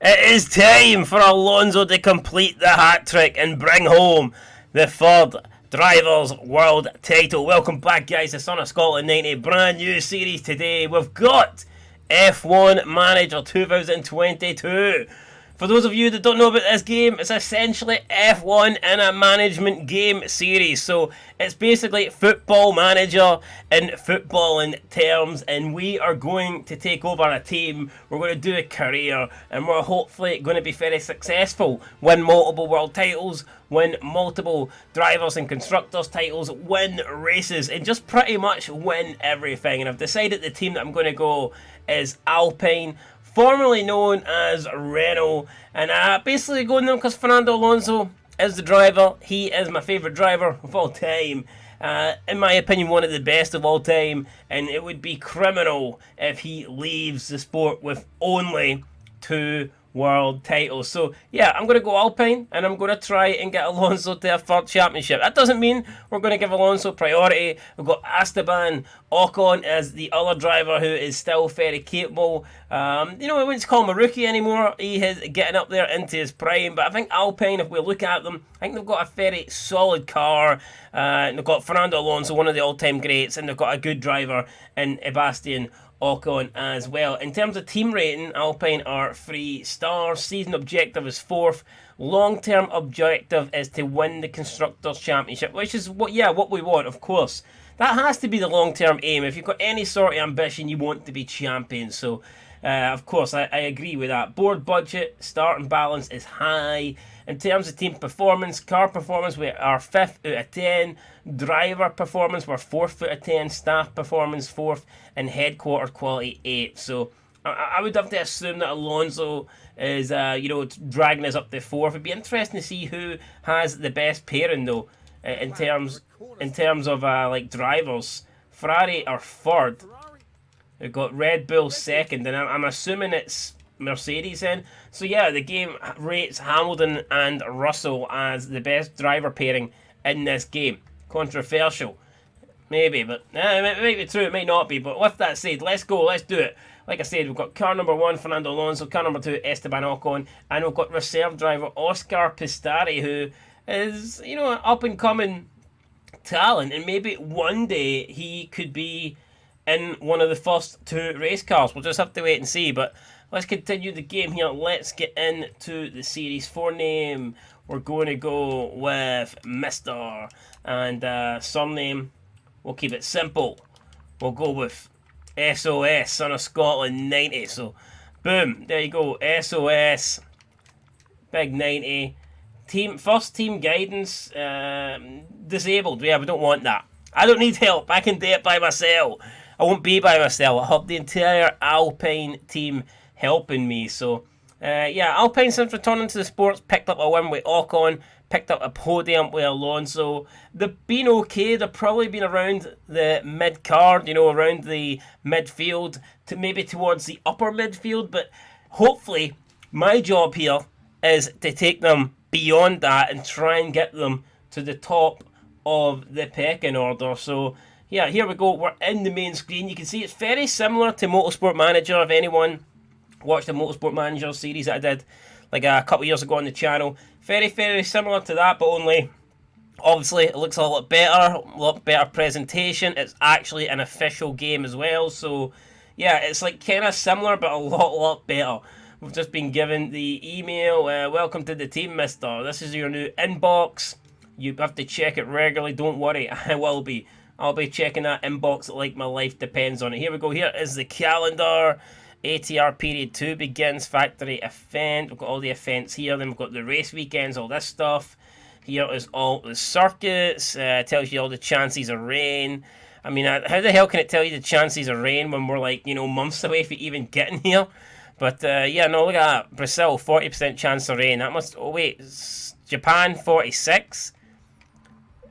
It is time for Alonso to complete the hat-trick and bring home the third Drivers' World title. Welcome back, guys, to Son of Scotland 90, brand new series today. We've got F1 Manager 2022. For those of you that don't know about this game, it's essentially F1 in a management game series. So it's basically Football Manager in footballing terms, and we are going to take over a team. We're going to do a career, and we're hopefully going to be very successful. Win multiple world titles, win multiple drivers and constructors titles, win races, and just pretty much win everything. And I've decided the team that I'm going to go is Alpine, formerly known as Renault, and basically going there because Fernando Alonso is the driver. He is my favourite driver of all time. In my opinion, one of the best of all time, and it would be criminal if he leaves the sport with only 2 world titles. So yeah, I'm going to go Alpine, and I'm going to try and get Alonso to a third championship. That doesn't mean we're going to give Alonso priority. We've got Esteban Ocon as the other driver who is still very capable. I wouldn't call him a rookie anymore. He is getting up there into his prime, but I think Alpine, if we look at them, I think they've got a very solid car. They've got Fernando Alonso, one of the all-time greats, and they've got a good driver in Sebastian Ocon as well. In terms of team rating, Alpine are 3 stars. Season objective is 4th. Long-term objective is to win the Constructors' Championship, which is what we want, of course. That has to be the long-term aim. If you've got any sort of ambition, you want to be champion. So, of course, I agree with that. Board budget, start and balance is high. In terms of team performance, car performance, we are 5th out of 10. Driver performance, we're 4th out of 10. Staff performance, 4th. And headquarter quality, 8th. So I would have to assume that Alonso is, dragging us up to 4th. It'd be interesting to see who has the best pairing, though, in terms of drivers. Ferrari are 3rd. We've got Red Bull 2nd, and I'm assuming it's Mercedes in. So yeah, the game rates Hamilton and Russell as the best driver pairing in this game. Controversial, maybe, but it might be true, it might not be. But with that said, let's go, let's do it. Like I said, we've got car number 1, Fernando Alonso, car number 2, Esteban Ocon, and we've got reserve driver Oscar Piastri, who is, an up-and-coming talent, and maybe one day he could be in one of the first 2 race cars. We'll just have to wait and see, but let's continue the game here. Let's get into the series. For name, we're going to go with Mr. And surname, we'll keep it simple. We'll go with SOS, Son of Scotland 90. So, boom, there you go, SOS, big 90. First team guidance, disabled. Yeah, we don't want that. I don't need help. I can do it by myself. I won't be by myself. I have the entire Alpine team helping me. So, Alpine, since returning to the sports, picked up a win with Ocon, picked up a podium with Alonso. They've been okay. They've probably been around the mid-card, around the midfield, to maybe towards the upper midfield. But hopefully, my job here is to take them beyond that and try and get them to the top of the pecking order. So, yeah, here we go. We're in the main screen. You can see it's very similar to Motorsport Manager. If anyone watched the Motorsport Manager series that I did like a couple of years ago on the channel, very, very similar to that, but only obviously it looks a lot better presentation. It's actually an official game as well. So, yeah, it's like kind of similar, but a lot better. We've just been given the email. Welcome to the team, mister. This is your new inbox. You have to check it regularly. Don't worry, I will be. I'll be checking that inbox like my life depends on it. Here we go. Here is the calendar. ATR Period 2 begins. Factory event. We've got all the events here. Then we've got the race weekends, all this stuff. Here is all the circuits. Tells you all the chances of rain. I mean, how the hell can it tell you the chances of rain when we're like, months away from even getting here? But, look at that. Brazil, 40% chance of rain. That must... Oh, wait. Japan, 46.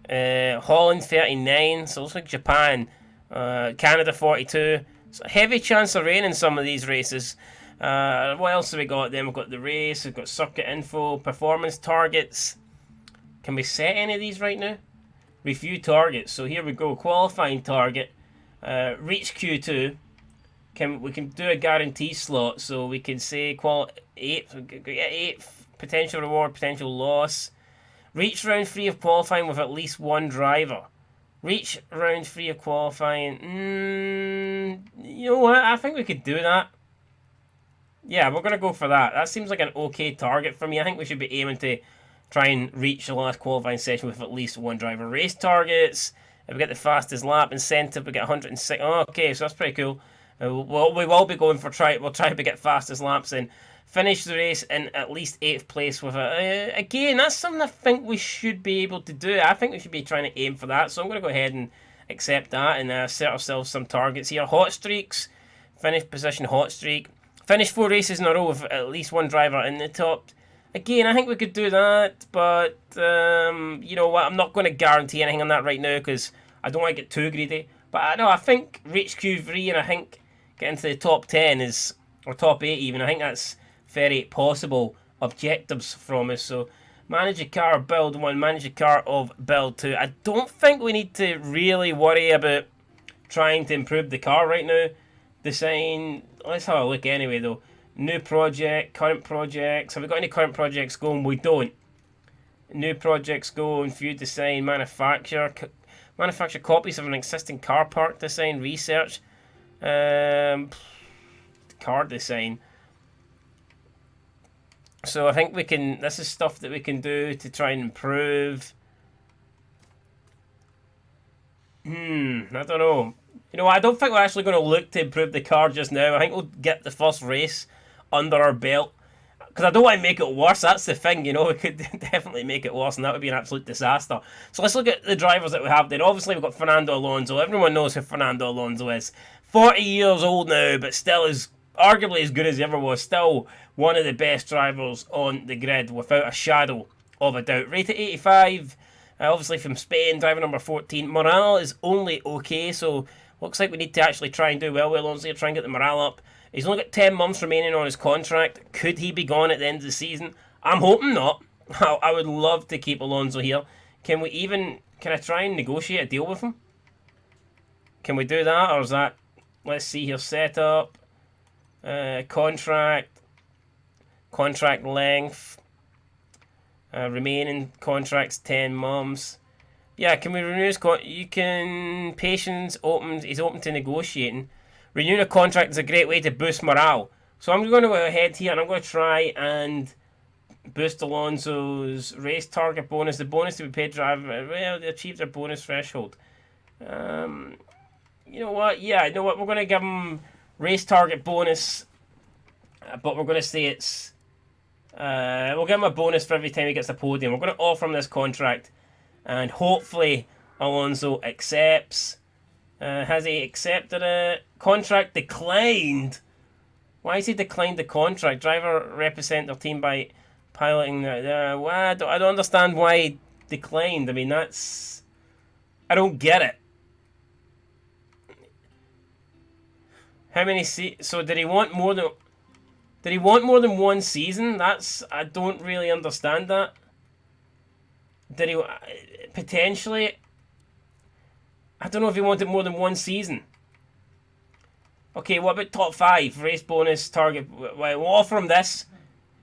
Holland, 39. So it looks like Japan. Canada, 42. So heavy chance of rain in some of these races. What else have we got then? We've got the race. We've got circuit info. Performance targets. Can we set any of these right now? Review targets. So here we go. Qualifying target. Reach Q2. we can do a guarantee slot, so we can say eighth potential reward, potential loss. Reach round 3 of qualifying with at least one driver. Reach round 3 of qualifying. You know what? I think we could do that. Yeah, we're going to go for that. That seems like an okay target for me. I think we should be aiming to try and reach the last qualifying session with at least one driver. Race targets. If we get the fastest lap incentive, we get 106. Oh, okay, so that's pretty cool. We will be going for we'll try to get fastest laps in. Finish the race in at least 8th place with it. Again, that's something I think we should be able to do. I think we should be trying to aim for that. So I'm going to go ahead and accept that and set ourselves some targets here. Hot streaks. Finish position hot streak. Finish 4 races in a row with at least one driver in the top. Again, I think we could do that, but you know what? I'm not going to guarantee anything on that right now because I don't want to get too greedy. But I think reach Q3 and I think get into the top 10 is, or top 8 even, I think that's very possible objectives from us. So manage a car of build 1, manage a car of build 2. I don't think we need to really worry about trying to improve the car right now. Design, let's have a look anyway though. New project, current projects. Have we got any current projects going? We don't. New projects going, view design, manufacture copies of an existing car park design, research, car design. So I think we can, this is stuff that we can do to try and improve. I don't know. You know, I don't think we're actually going to look to improve the car just now. I think we'll get the first race under our belt. Because I don't want to make it worse. That's the thing, you know. We could definitely make it worse, and that would be an absolute disaster. So let's look at the drivers that we have there. Obviously, we've got Fernando Alonso. Everyone knows who Fernando Alonso is. 40 years old now, but still is arguably as good as he ever was. Still one of the best drivers on the grid, without a shadow of a doubt. Rated 85, obviously from Spain, driver number 14. Morale is only okay, so looks like we need to actually try and do well with Alonso, try and get the morale up. He's only got 10 months remaining on his contract. Could he be gone at the end of the season? I'm hoping not. I would love to keep Alonso here. Can I try and negotiate a deal with him? Can we do that, or is that, let's see here, setup, contract length, remaining contracts 10 months. Yeah, can we renew his you can, patience, he's open to negotiating. Renewing a contract is a great way to boost morale. So I'm going to go ahead here and I'm going to try and boost Alonso's race target bonus. The bonus to be paid driver, well, they achieved their bonus threshold. You know what? Yeah, you know what? We're going to give him race target bonus, but we're going to say it's... we'll give him a bonus for every time he gets a podium. We're going to offer him this contract, and hopefully Alonso accepts. Has he accepted it? Contract declined. Why has he declined the contract? Driver represent their team by piloting the... well, I don't understand why he declined. I mean, that's... I don't get it. How many so did he want more than... Did he want more than one season? That's... I don't really understand that. Did he... potentially... I don't know if he wanted more than one season. Okay, what about top 5? Race bonus, target... Well, we'll offer him this.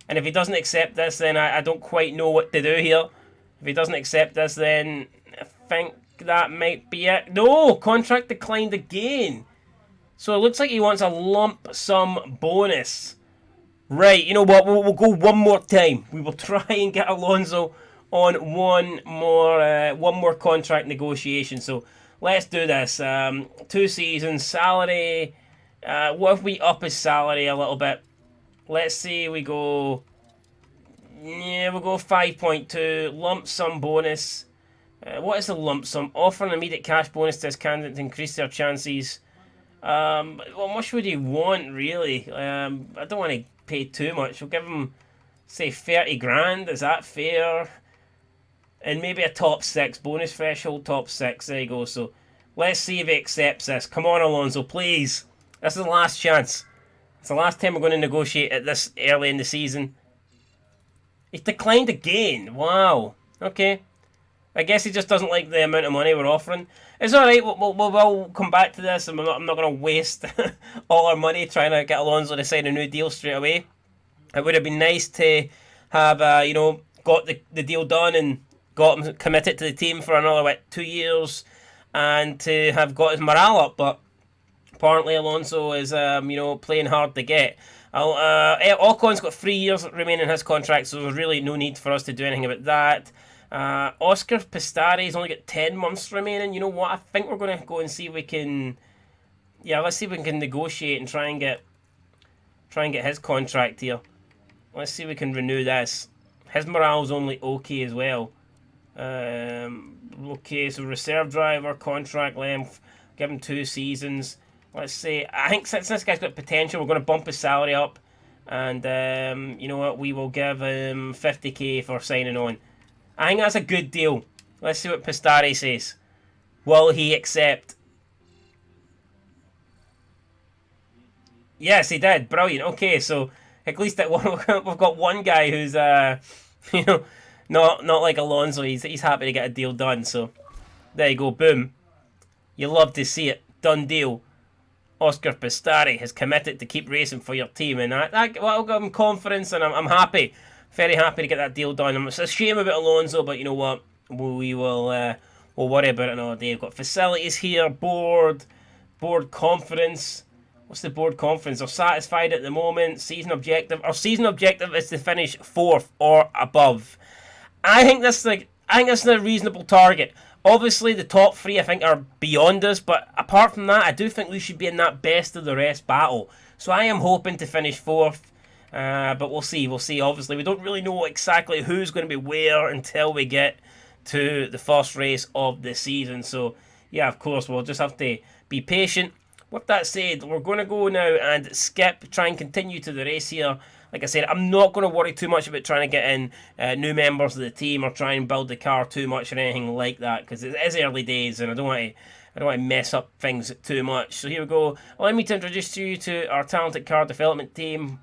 And if he doesn't accept this, then I don't quite know what to do here. If he doesn't accept this, then I think that might be it. No! Contract declined again. So it looks like he wants a lump sum bonus. Right, you know what? We'll go one more time. We will try and get Alonso on one more contract negotiation. So let's do this. 2 seasons, salary. What if we up his salary a little bit? Let's see, we go... Yeah, we'll go 5.2. Lump sum bonus. What is the lump sum? Offer an immediate cash bonus to his candidate to increase their chances. How much would he want, really? I don't want to pay too much. We'll give him, say, 30 grand. Is that fair? And maybe a top 6. Bonus threshold, top 6. There you go. So let's see if he accepts this. Come on, Alonso, please. This is the last chance. It's the last time we're going to negotiate at this early in the season. He's declined again. Wow. Okay. I guess he just doesn't like the amount of money we're offering. It's alright, we'll come back to this, and I'm not going to waste all our money trying to get Alonso to sign a new deal straight away. It would have been nice to have, got the deal done and got him committed to the team for another, 2 years, and to have got his morale up, but apparently Alonso is, playing hard to get. Ocon's got 3 years remaining in his contract, so there's really no need for us to do anything about that. Oscar Piastari's only got 10 months remaining. You know what? I think we're going to go and see if we can... Yeah, let's see if we can negotiate and try and get his contract here. Let's see if we can renew this. His morale's only okay as well. Okay, so reserve driver, contract length, give him 2 seasons. Let's say, I think since this guy's got potential, we're going to bump his salary up. And, you know what, we will give him 50k for signing on. I think that's a good deal. Let's see what Pistari says. Will he accept? Yes, he did. Brilliant. Okay, so at least we've got one guy who's, not like Alonso. He's happy to get a deal done. So there you go. Boom. You love to see it. Done deal. Oscar Pistari has committed to keep racing for your team, and that will give him confidence, and I'm happy. Very happy to get that deal done. It's a shame about Alonso, but you know what? We will we'll worry about it another day. We've got facilities here, board confidence. What's the board confidence? They're satisfied at the moment. Season objective. Our season objective is to finish 4th or above. I think that's a reasonable target. Obviously, the top 3 I think are beyond us, but apart from that, I do think we should be in that best of the rest battle. So I am hoping to finish 4th. But we'll see. Obviously, we don't really know exactly who's going to be where until we get to the first race of the season. So, yeah, of course, we'll just have to be patient. With that said, we're going to go now and try and continue to the race here. Like I said, I'm not going to worry too much about trying to get in new members of the team or try and build the car too much or anything like that, because it is early days and I don't want to mess up things too much. So here we go. Allow me to introduce you to our talented car development team.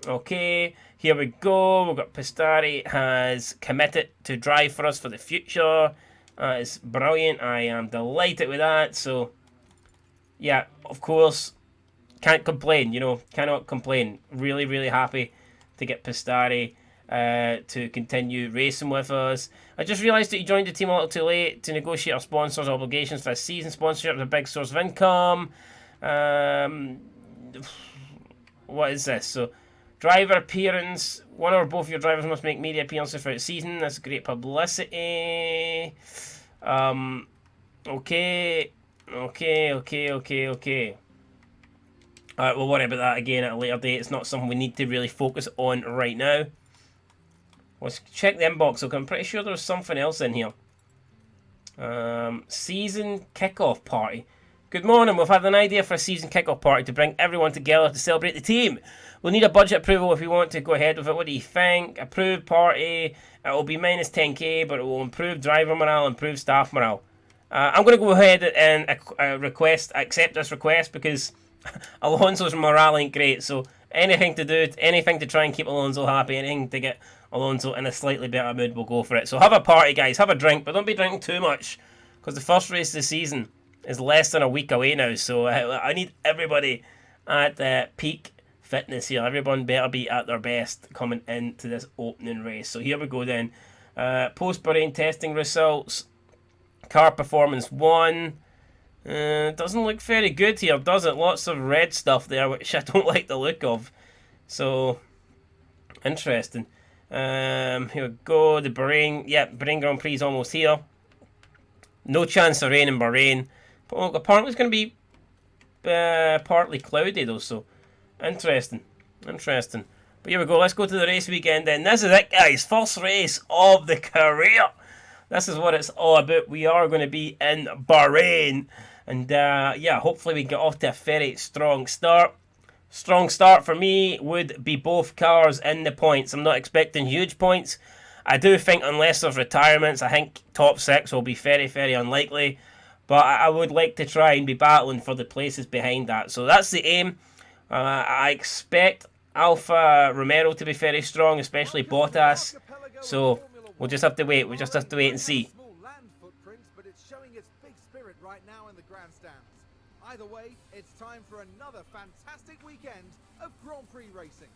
Okay, here we go. We've got Pistari has committed to drive for us for the future. It's brilliant. I am delighted with that. So, yeah, of course, can't complain. Cannot complain. Really, really happy to get Pistari to continue racing with us. I just realised that he joined the team a little too late to negotiate our sponsors' obligations for this season. Sponsorship is a big source of income. What is this? So, driver appearance. One or both of your drivers must make media appearances throughout the season. That's great publicity. Okay. Alright, we'll worry about that again at a later date. It's not something we need to really focus on right now. Let's check the inbox. Okay, I'm pretty sure there's something else in here. Season kickoff party. Good morning. We've had an idea for a season kickoff party to bring everyone together to celebrate the team. We'll need a budget approval if we want to go ahead with it. What do you think? Approved party. It will be minus 10k, but it will improve driver morale, improve staff morale. I'm going to go ahead and accept this request because Alonso's morale ain't great. So anything to try and keep Alonso happy, anything to get Alonso in a slightly better mood, we'll go for it. So have a party, guys. Have a drink, but don't be drinking too much because the first race of the season is less than a week away now. So I need everybody at peak fitness here. Everyone better be at their best coming into this opening race. So here we go then. Post-Bahrain testing results. Car performance 1. Doesn't look very good here, does it? Lots of red stuff there, which I don't like the look of. So, interesting. Here we go. The Bahrain. Bahrain Grand Prix is almost here. No chance of rain in Bahrain. But apparently it's going to be partly cloudy though, so interesting. But here we go. Let's go to the race weekend then. This is it, guys. First race of the career. This is what it's all about. We are going to be in Bahrain. And hopefully we get off to a very strong start. Strong start for me would be both cars in the points. I'm not expecting huge points. I do think unless there's retirements, I think top 6 will be very, very unlikely. But I would like to try and be battling for the places behind that. So that's the aim. I expect Alfa Romeo to be very strong, especially Bottas. So we'll just have to wait. And see. grandstands. Either way, it's time for another fantastic weekend of Grand Prix racing.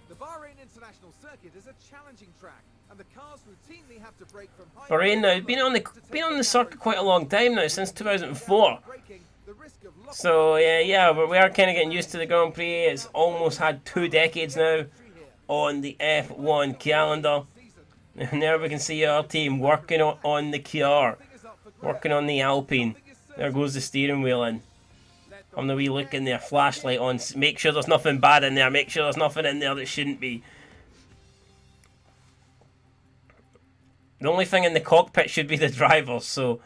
The Bahrain International Circuit is a challenging track, and the cars routinely have to brake from high. Bahrain now been on the circuit quite a long time now, since 2004. So yeah, but we are kind of getting used to the Grand Prix. It's almost had 2 decades now on the F1 calendar. And there we can see our team working on the car, working on the Alpine. There goes the steering wheel in. On the wee look in there, flashlight on. Make sure there's nothing bad in there. Make sure there's nothing in there that shouldn't be. The only thing in the cockpit should be the drivers. So,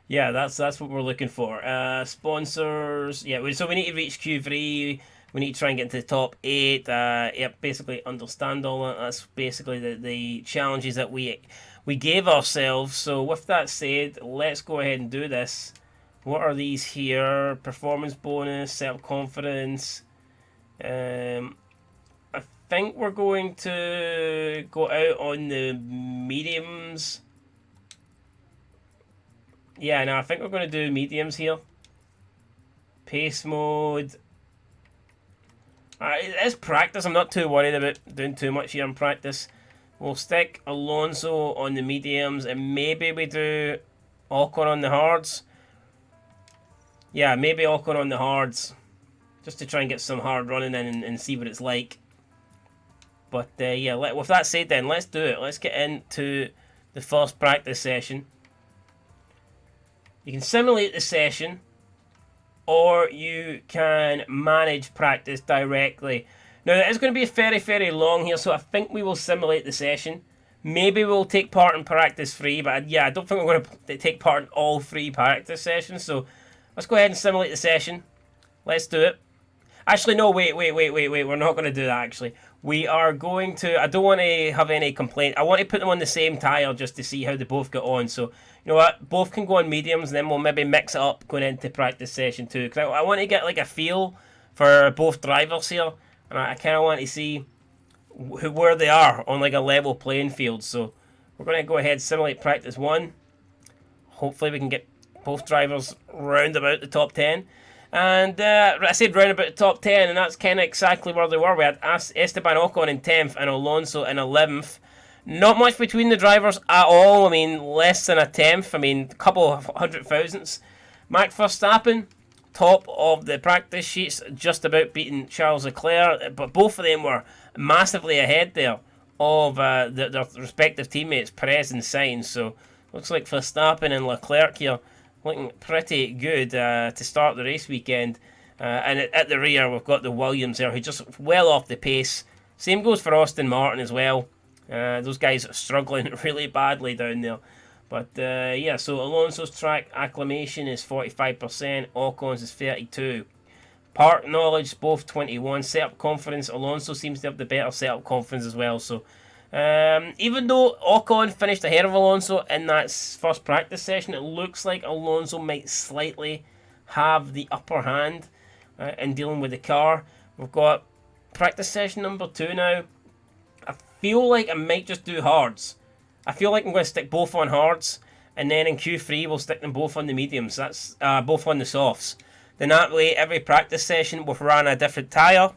yeah, that's what we're looking for. Sponsors. Yeah, so we need to reach Q3. We need to try and get into the top 8. Yeah, basically understand all that. That's basically the challenges that we gave ourselves. So with that said, let's go ahead and do this. What are these here? Performance bonus, self-confidence. I think we're going to go out on the mediums. Yeah, no, I think we're going to do mediums here. Pace mode. It's practice. I'm not too worried about doing too much here in practice. We'll stick Alonso on the mediums, and maybe we do Ocon on the hards. Yeah, maybe Ocon on the hards, just to try and get some hard running in and see what it's like. But yeah, with that said then, let's do it. Let's get into the first practice session. You can simulate the session, or you can manage practice directly. Now, it is going to be very, very long here, so I think we will simulate the session. Maybe we'll take part in practice 3, but yeah, I don't think we're going to take part in all 3 practice sessions, so let's go ahead and simulate the session. Let's do it. Actually, no, wait. We're not going to do that, actually. We are going to... I don't want to have any complaint. I want to put them on the same tyre just to see how they both get on. So, you know what? Both can go on mediums, and then we'll maybe mix it up going into practice session 2. Because I want to get like a feel for both drivers here. And I kind of want to see where they are on like a level playing field. So, we're going to go ahead and simulate practice 1. Hopefully we can get both drivers round about the top 10. And I said round about the top 10, and that's kind of exactly where they were. We had Esteban Ocon in 10th and Alonso in 11th. Not much between the drivers at all. I mean, less than a 10th. I mean, a couple of 100,000ths. Max Verstappen, top of the practice sheets, just about beating Charles Leclerc. But both of them were massively ahead there of their respective teammates, Perez and Sainz. So, looks like Verstappen and Leclerc here looking pretty good to start the race weekend. And at the rear, we've got the Williams there, who just well off the pace. Same goes for Aston Martin as well. Those guys are struggling really badly down there. But yeah, so Alonso's track acclimation is 45%, Ocon's is 32%. Part knowledge, both 21. Setup confidence, Alonso seems to have the better setup confidence as well. So even though Ocon finished ahead of Alonso in that first practice session, it looks like Alonso might slightly have the upper hand in dealing with the car. We've got practice session number 2 now. I feel like I might just do hards. I feel like I'm going to stick both on hards, and then in Q3 we'll stick them both on the mediums. That's both on the softs. Then that way, every practice session we'll run a different tyre.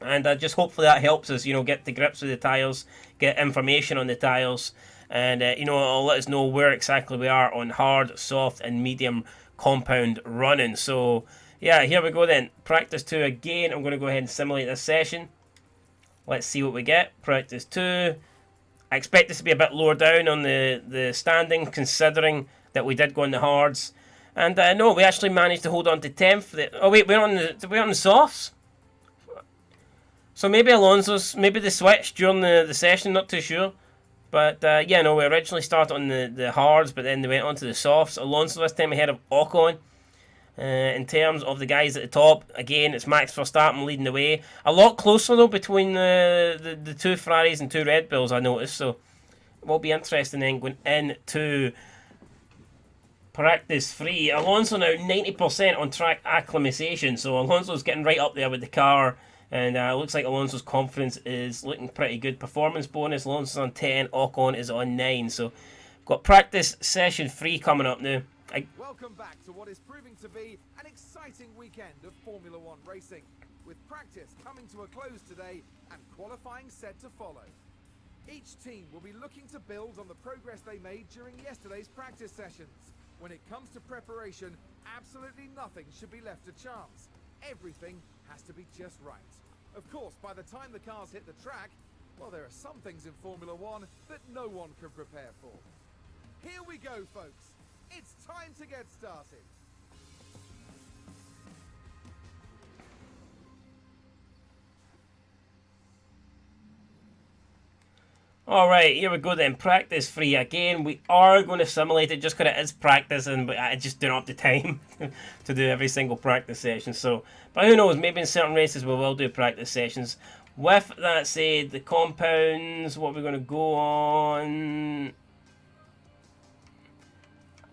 And just hopefully that helps us, get to grips with the tyres, get information on the tyres, and it'll let us know where exactly we are on hard, soft, and medium compound running. So yeah, here we go then. Practice 2 again. I'm going to go ahead and simulate this session. Let's see what we get. Practice 2. I expect this to be a bit lower down on the standing, considering that we did go on the hards. And no, we actually managed to hold on to 10th. Oh wait, we're on the softs. So maybe they switched during the session, not too sure. But yeah, no, we originally started on the hards, but then they went on to the softs. Alonso this time ahead of Ocon. In terms of the guys at the top, again, it's Max Verstappen leading the way. A lot closer though between the 2 Ferraris and 2 Red Bulls, I noticed. So it will be interesting then going into practice 3. Alonso now 90% on track acclimatization. So Alonso's getting right up there with the car. And it looks like Alonso's confidence is looking pretty good. Performance bonus, Alonso's on 10, Ocon is on 9. So, got practice session 3 coming up now. Welcome back to what is proving to be an exciting weekend of Formula One racing, with practice coming to a close today and qualifying set to follow. Each team will be looking to build on the progress they made during yesterday's practice sessions. When it comes to preparation, absolutely nothing should be left to chance. Everything has to be just right. Of course, by the time the cars hit the track, well, there are some things in Formula One that no one can prepare for. Here we go, folks. It's time to get started. Alright, here we go then. Practice free again. We are going to simulate it just because it is practice, and I just don't have the time to do every single practice session. So, but who knows, maybe in certain races we will do practice sessions. With that said, the compounds, what we're going to go on...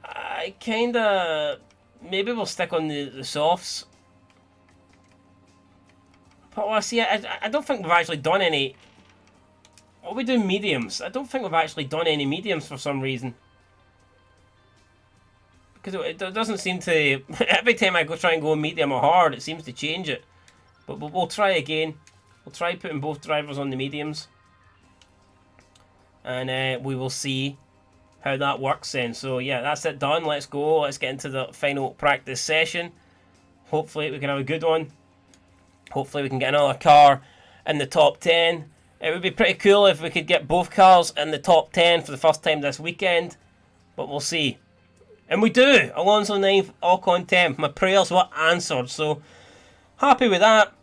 I kinda... Maybe we'll stick on the softs. But well, see, I don't think we've actually done any... What are we doing mediums? I don't think we've actually done any mediums for some reason. Because it doesn't seem to... Every time I go try and go medium or hard, it seems to change it. But we'll try again. We'll try putting both drivers on the mediums. And we will see how that works then. So yeah, that's it done. Let's go. Let's get into the final practice session. Hopefully we can have a good one. Hopefully we can get another car in the top 10. It would be pretty cool if we could get both cars in the top 10 for the first time this weekend. But we'll see. And we do! Alonso 9th, Ocon 10th. My prayers were answered. So, happy with that.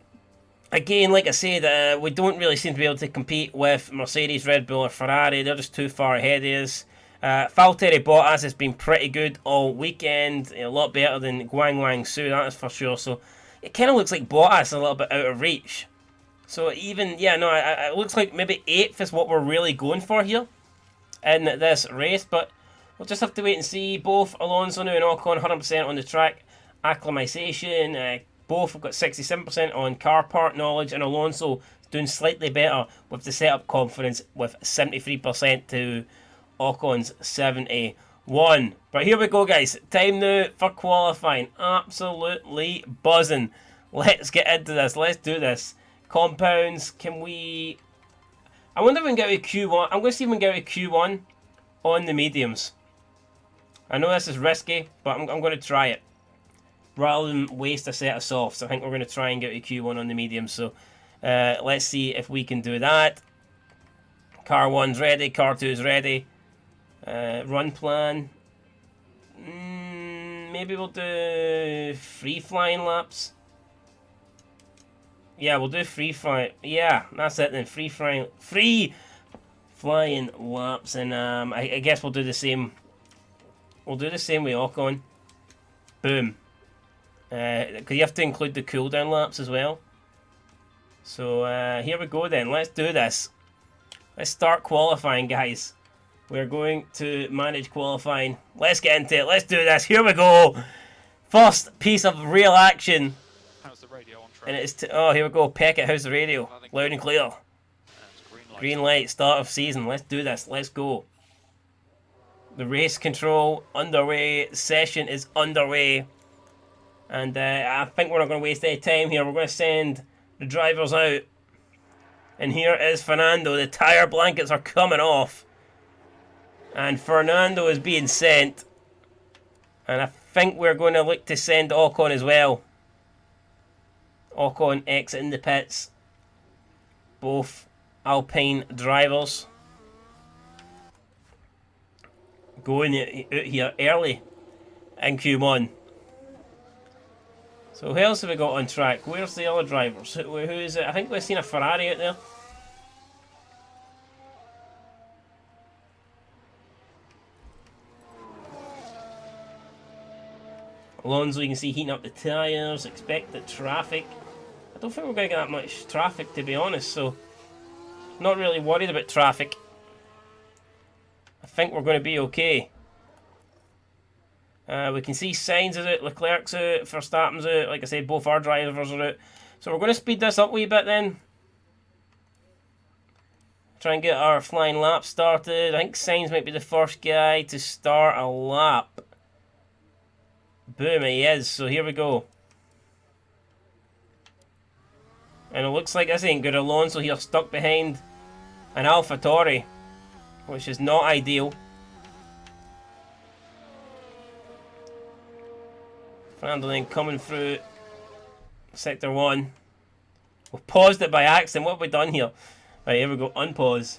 Again, like I said, we don't really seem to be able to compete with Mercedes, Red Bull or Ferrari. They're just too far ahead of us. Valtteri Bottas has been pretty good all weekend. A lot better than Guangwang that is for sure. So, it kind of looks like Bottas is a little bit out of reach. So even, yeah, no, it looks like maybe 8th is what we're really going for here in this race. But we'll just have to wait and see. Both Alonso now and Ocon 100% on the track. Acclimatization, both have got 67% on car part knowledge. And Alonso is doing slightly better with the setup confidence with 73% to Ocon's 71. But here we go, guys. Time now for qualifying. Absolutely buzzing. Let's get into this. Let's do this. Compounds, can we... I wonder if we can get a Q1. I'm going to see if we can get a Q1 on the mediums. I know this is risky, but I'm going to try it. Rather than waste a set of softs, I think we're going to try and get a Q1 on the mediums. So, let's see if we can do that. Car 1's ready, car 2's ready. Run plan. Maybe we'll do free flying laps. Yeah, we'll do free flying. Yeah, that's it then. Free flying laps, and I guess we'll do the same. We'll do the same with Ocon. Boom. Because you have to include the cooldown laps as well. So here we go then. Let's do this. Let's start qualifying, guys. We're going to manage qualifying. Let's get into it. Let's do this. Here we go. First piece of real action. How's the radio on track? And it's oh, here we go. Peckett, how's the radio? Loud and clear. Green light, start of season. Let's do this. Let's go. The race control underway. Session is underway. And I think we're not going to waste any time here. We're going to send the drivers out. And here is Fernando. The tyre blankets are coming off. And Fernando is being sent. And I think we're going to look to send Ocon as well. Ocon exiting the pits. Both Alpine drivers going out here early in Q1. So who else have we got on track? Where's the other drivers? Who is it? I think we've seen a Ferrari out there. Alonso, you can see heating up the tyres, expected traffic. I don't think we're going to get that much traffic, to be honest, so not really worried about traffic. I think we're going to be okay. We can see Sainz is out, Leclerc's out, Verstappen's out. Like I said, both our drivers are out. So we're going to speed this up a wee bit then. Try and get our flying lap started. I think Sainz might be the first guy to start a lap. Boom, he is. So here we go. And it looks like this ain't good. Alonso here stuck behind an AlphaTauri, which is not ideal. Fernando then coming through Sector 1. We've paused it by accident. What have we done here? Right, here we go. Unpause.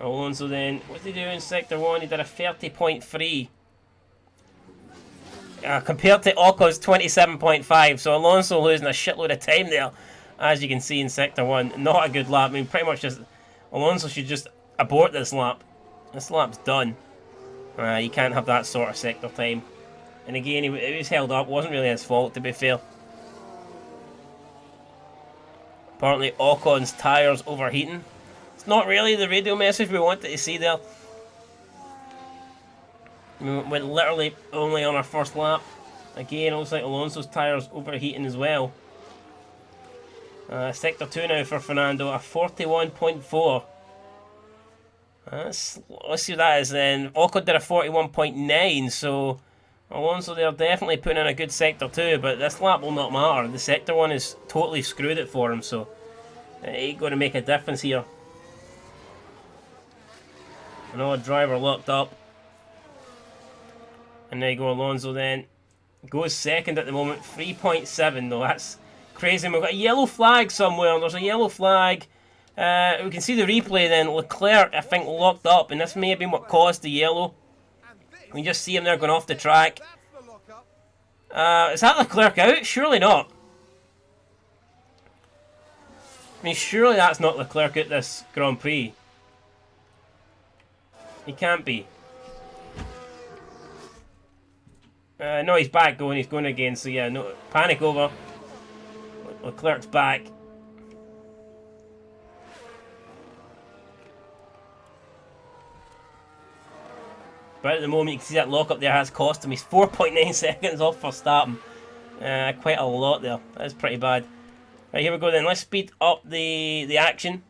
Alonso then, what did he do in Sector 1? He did a 30.3. Compared to Ocon's 27.5. So Alonso losing a shitload of time there, as you can see in Sector 1. Not a good lap. I mean, pretty much just Alonso should just abort this lap. This lap's done. You can't have that sort of sector time. And again, he was held up. Wasn't really his fault, to be fair. Apparently Ocon's tyres overheating. It's not really the radio message we wanted to see there. We went literally only on our first lap. Again, it looks like Alonso's tyres overheating as well. Sector 2 now for Fernando, a 41.4. Let's see what that is then. Ocon did a 41.9, so Alonso there definitely putting in a good Sector 2, but this lap will not matter. The Sector 1 is totally screwed it for him, so it ain't going to make a difference here. Another driver locked up. And there you go, Alonso then. Goes second at the moment, 3.7 though, that's crazy. We've got a yellow flag somewhere, there's a yellow flag. We can see the replay then, Leclerc I think locked up, and this may have been what caused the yellow. We can just see him there going off the track. Is that Leclerc out? Surely not. I mean, surely that's not Leclerc at this Grand Prix. He can't be. No, he's back going. He's going again. So yeah, no panic over. Leclerc's back. But at the moment, you can see that lockup there has cost him. He's 4.9 seconds off for starting. Quite a lot there. That's pretty bad. Right, here we go then. Let's speed up the action.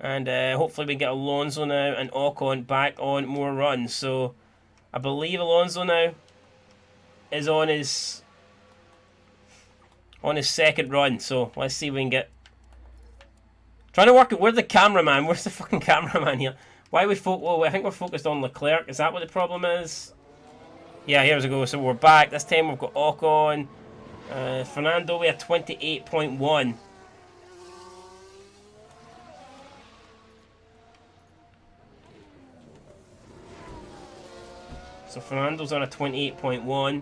And hopefully we get Alonso now and Ocon back on more runs. So I believe Alonso now is on his second run. So let's see if we can get. Trying to work out where's the cameraman. Where's the fucking cameraman here? Why we I think we're focused on Leclerc. Is that what the problem is? Yeah, here we go. So we're back. This time we've got Ocon. Fernando, we have 28.1. So Fernando's on a 28.1. He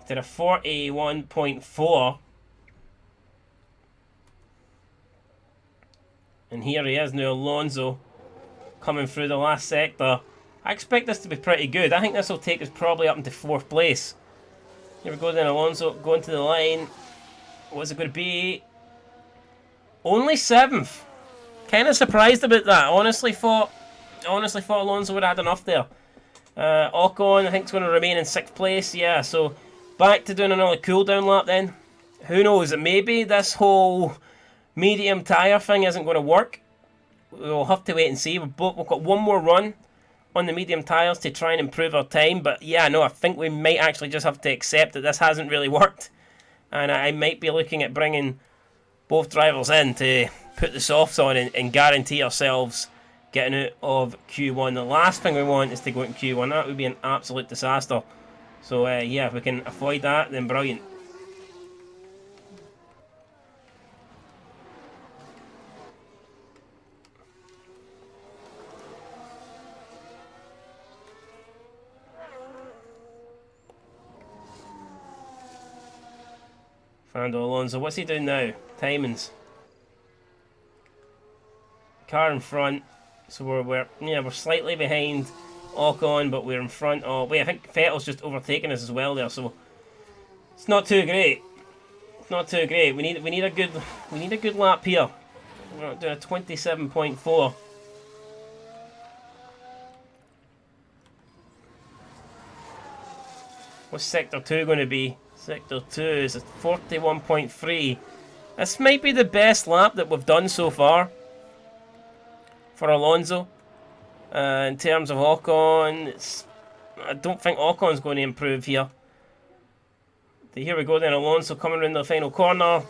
did a 41.4. And here he is now, Alonso, coming through the last sector. I expect this to be pretty good. I think this will take us probably up into 4th place. Here we go then, Alonso going to the line. What's it going to be? Only 7th. Kind of surprised about that. Honestly thought Alonso would have had enough there. Ocon, I think, is going to remain in 6th place. Yeah, so back to doing another cooldown lap then. Who knows? Maybe this whole medium tyre thing isn't going to work. We'll have to wait and see. We've got one more run on the medium tyres to try and improve our time. But yeah, no, I think we might actually just have to accept that this hasn't really worked. And I might be looking at bringing both drivers in to put the softs on and guarantee ourselves getting out of Q1. The last thing we want is to go into Q1. That would be an absolute disaster. So yeah, if we can avoid that, then brilliant. Fernando Alonso, what's he doing now? Timings. Car in front, so we're slightly behind Ocon, but we're in front of. Wait, I think Vettel's just overtaken us as well there, so it's not too great. It's not too great. We need a good lap here. We're doing a 27.4. What's Sector 2 going to be? Sector 2 is a 41.3. This might be the best lap that we've done so far for Alonso. In terms of Ocon, I don't think Ocon's going to improve here. Here we go then, Alonso coming around the final corner.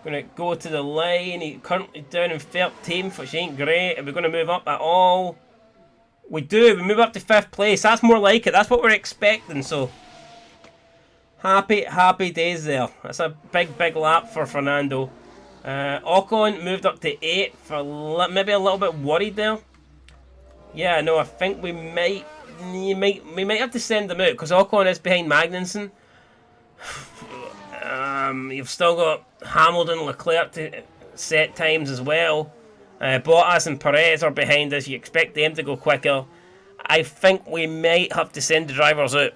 Going to go to the line. He's currently down in 13th, which ain't great. Are we going to move up at all? We do. We move up to 5th place. That's more like it. That's what we're expecting. So, happy days there. That's a big lap for Fernando. Ocon moved up to 8th. For maybe a little bit worried there. Yeah, no, I think we might have to send them out because Ocon is behind Magnussen. You've still got Hamilton, Leclerc to set times as well. Bottas and Perez are behind us. You expect them to go quicker. I think we might have to send the drivers out.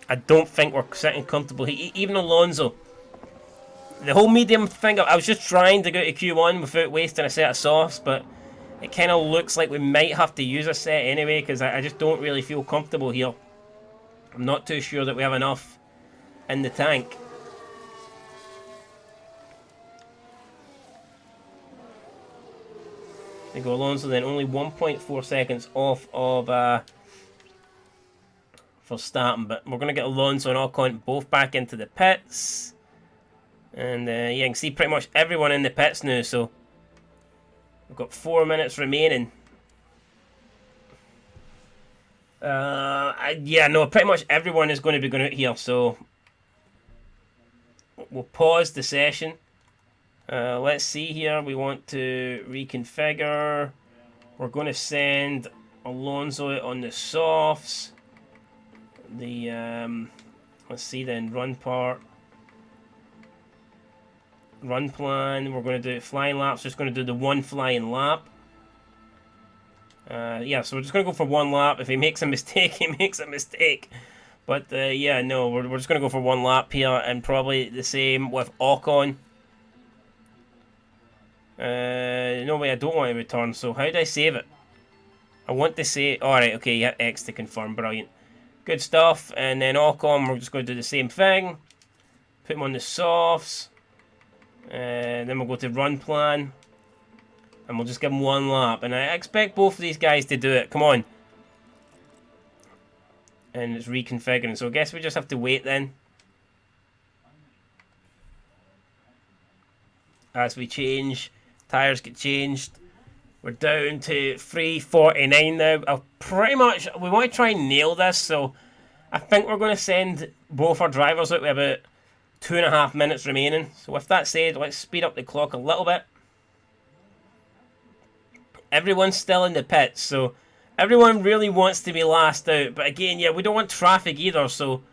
I don't think we're sitting comfortable. Even Alonso. The whole medium thing, I was just trying to go to Q1 without wasting a set of softs, but it kind of looks like we might have to use a set anyway because I just don't really feel comfortable here. I'm not too sure that we have enough in the tank. There you go, Alonso then, only 1.4 seconds off of for starting, but we're going to get Alonso and Ocon both back into the pits. And yeah, you can see pretty much everyone in the pits now, so we've got 4 minutes remaining. Yeah, no, pretty much everyone is going to be going out here, so we'll pause the session. Let's see here. We want to reconfigure. We're going to send Alonso on the softs. Let's see then, run part. Run plan. We're going to do flying laps. Just going to do the one flying lap. Yeah, so we're just going to go for one lap. If he makes a mistake, he makes a mistake. But yeah, no, we're just going to go for one lap here, and probably the same with Ocon. No way, I don't want to return, so how do I save it? I want to say, alright, okay, yeah, X to confirm, brilliant. Good stuff, and then Ocon, we're just going to do the same thing. Put him on the softs. Then we'll go to run plan. And we'll just give him one lap. And I expect both of these guys to do it, come on. And it's reconfiguring, so I guess we just have to wait then. As we change. Tyres get changed. We're down to 3:49 now. We want to try and nail this, so I think we're going to send both our drivers out with about 2.5 minutes remaining. So with that said, let's speed up the clock a little bit. Everyone's still in the pits, so everyone really wants to be last out. But again, yeah, we don't want traffic either, so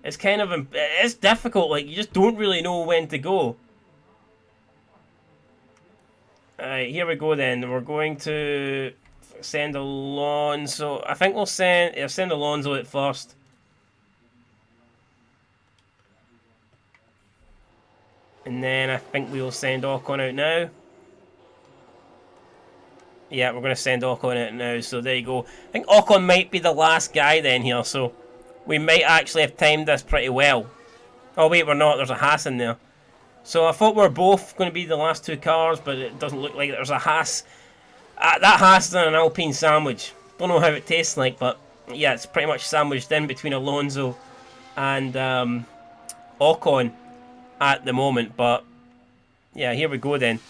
it's kind of it's difficult. Like, you just don't really know when to go. Alright, here we go then. We're going to send Alonso. I think we'll send Alonso at first. And then I think we will send Ocon out now. Yeah, we're going to send Ocon out now. So there you go. I think Ocon might be the last guy then here. So we might actually have timed this pretty well. Oh wait, we're not. There's a Haas in there. So I thought we were both going to be the last two cars, but it doesn't look like there's a Haas. That Haas is an Alpine sandwich. Don't know how it tastes like, but yeah, it's pretty much sandwiched in between Alonso and Ocon at the moment. But yeah, here we go then.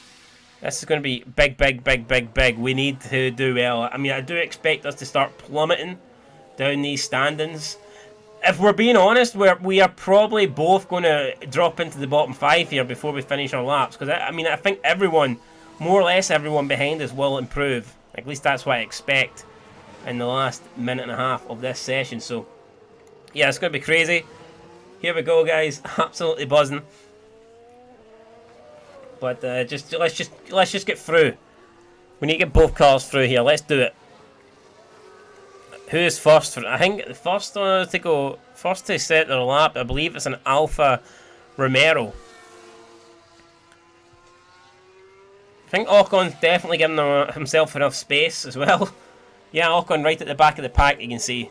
This is going to be big. We need to do well. I mean, I do expect us to start plummeting down these standings. If we're being honest, we are probably both going to drop into the bottom 5 here before we finish our laps. Because, I mean, I think everyone, more or less everyone behind us will improve. At least that's what I expect in the last minute and a half of this session. So, yeah, it's going to be crazy. Here we go, guys. Absolutely buzzing. But let's just get through. We need to get both cars through here. Let's do it. Who is first? I think the first to set their lap, I believe it's an Alfa Romero. I think Ocon's definitely giving himself enough space as well. Yeah, Ocon right at the back of the pack, you can see.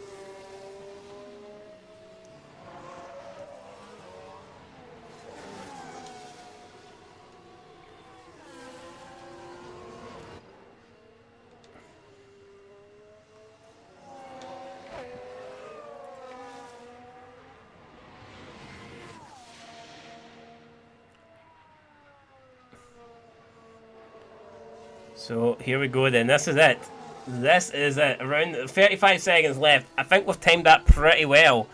So here we go then. This is it. This is it. Around 35 seconds left. I think we've timed that pretty well.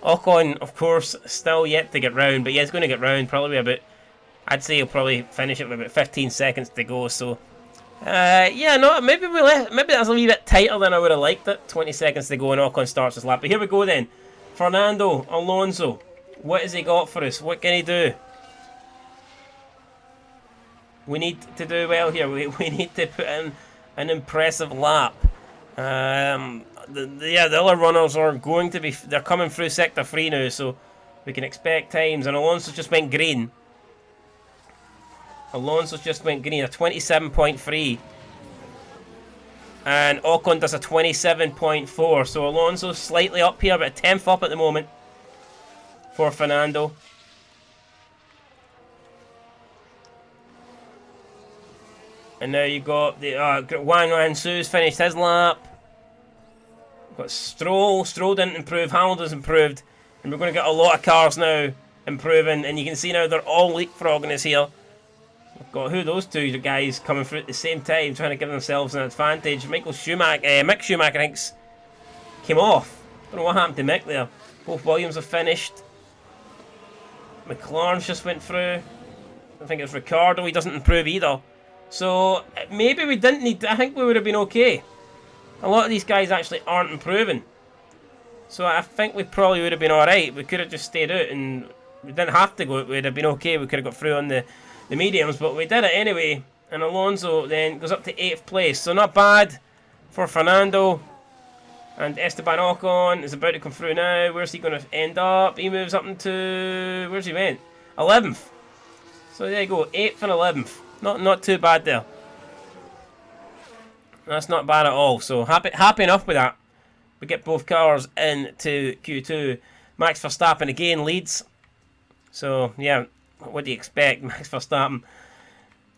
Ocon, of course, still yet to get round, but yeah, he's going to get round probably about, I'd say he'll probably finish it with about 15 seconds to go, so yeah, no, maybe that's a wee bit tighter than I would have liked it. 20 seconds to go and Ocon starts his lap. But here we go then. Fernando Alonso. What has he got for us? What can he do? We need to do well here. We need to put in an impressive lap. The other runners are going to be, they're coming through sector 3 now, so we can expect times. And Alonso just went green. Alonso just went green, a 27.3. And Ocon does a 27.4. So Alonso's slightly up here, but a 10th up at the moment for Fernando. And now you got the Guanyu finished his lap. We've got Stroll. Stroll didn't improve. Hamilton's improved. And we're going to get a lot of cars now improving. And you can see now they're all leapfrogging us here. We've got those two guys coming through at the same time, trying to give themselves an advantage. Mick Schumacher, I think, came off. Don't know what happened to Mick there. Both Williams have finished. McLaren's just went through. I think it's Ricciardo. He doesn't improve either. So maybe we didn't need to, I think we would have been okay. A lot of these guys actually aren't improving. So I think we probably would have been alright. We could have just stayed out and we didn't have to go. It would have been okay. We could have got through on the mediums, but we did it anyway. And Alonso then goes up to 8th place. So not bad for Fernando. And Esteban Ocon is about to come through now. Where's he going to end up? He moves up into, where's he went? 11th. So there you go, 8th and 11th. Not too bad there. That's not bad at all. So happy enough with that. We get both cars into Q2. Max Verstappen again leads. So yeah, what do you expect? Max Verstappen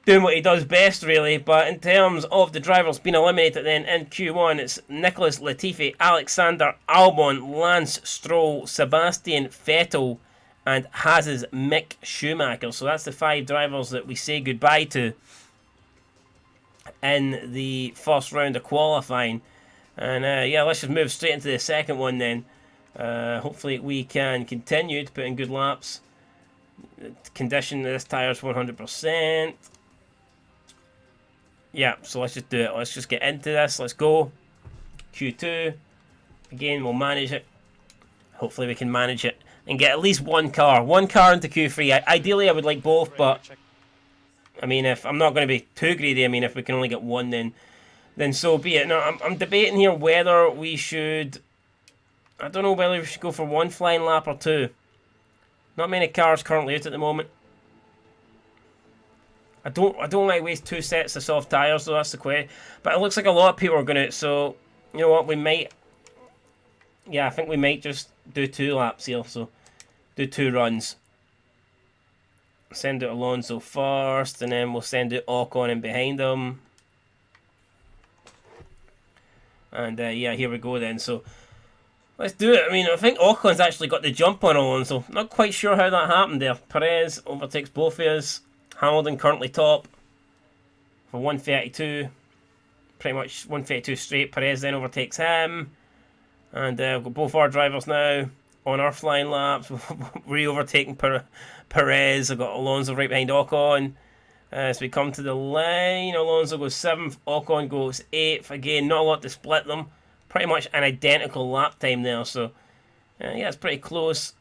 doing what he does best, really. But in terms of the drivers being eliminated then in Q1, it's Nicholas Latifi, Alexander Albon, Lance Stroll, Sebastian Vettel, and Haas's Mick Schumacher. So that's the 5 drivers that we say goodbye to in the first round of qualifying. And yeah, let's just move straight into the second one then. Hopefully we can continue to put in good laps. Condition of this tyre's 100%. Yeah, so let's just do it. Let's just get into this. Let's go. Q2. Again, we'll manage it. Hopefully we can manage it and get at least one car into Q3. Ideally I would like both, but I mean, if I'm not going to be too greedy, I mean, if we can only get one, then so be it. Now I'm debating here whether we should, I don't know whether we should go for 1 flying lap or 2. Not many cars currently out at the moment. I don't like to waste 2 sets of soft tyres, though. That's the question. But it looks like a lot of people are going to. So you know what, we might. Yeah, I think we might just do 2 laps here. So do 2 runs. Send out Alonso first, and then we'll send out Ocon in behind him. And yeah, here we go then. So let's do it. I mean, I think Ocon's actually got the jump on Alonso. Not quite sure how that happened there. Perez overtakes both of us. Hamilton currently top for 132. Pretty much 132 straight. Perez then overtakes him. And we've got both our drivers now on our flying laps. We're overtaking Perez. I've got Alonso right behind Ocon. As we come to the line, Alonso goes 7th. Ocon goes 8th. Again, not a lot to split them. Pretty much an identical lap time there. So, yeah, it's pretty close.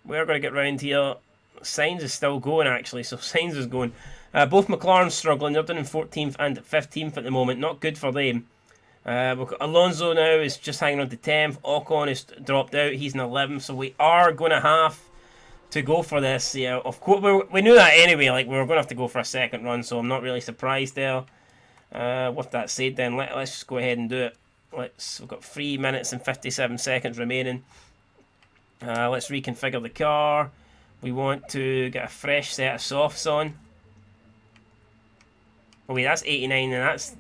We're going to get round here. Sainz is still going, actually. So, Sainz is going. Both McLaren struggling. They're down in 14th and 15th at the moment. Not good for them. Alonso now is just hanging on to 10th. Ocon is dropped out. He's in 11th. So, we are going to have to go for this. Yeah, of course, we knew that anyway. Like, we were going to have to go for a second run. So, I'm not really surprised there. With that said, then, let's just go ahead and do it. We've got 3 minutes and 57 seconds remaining. Let's reconfigure the car. We want to get a fresh set of softs on. Oh wait, that's 89 and that's...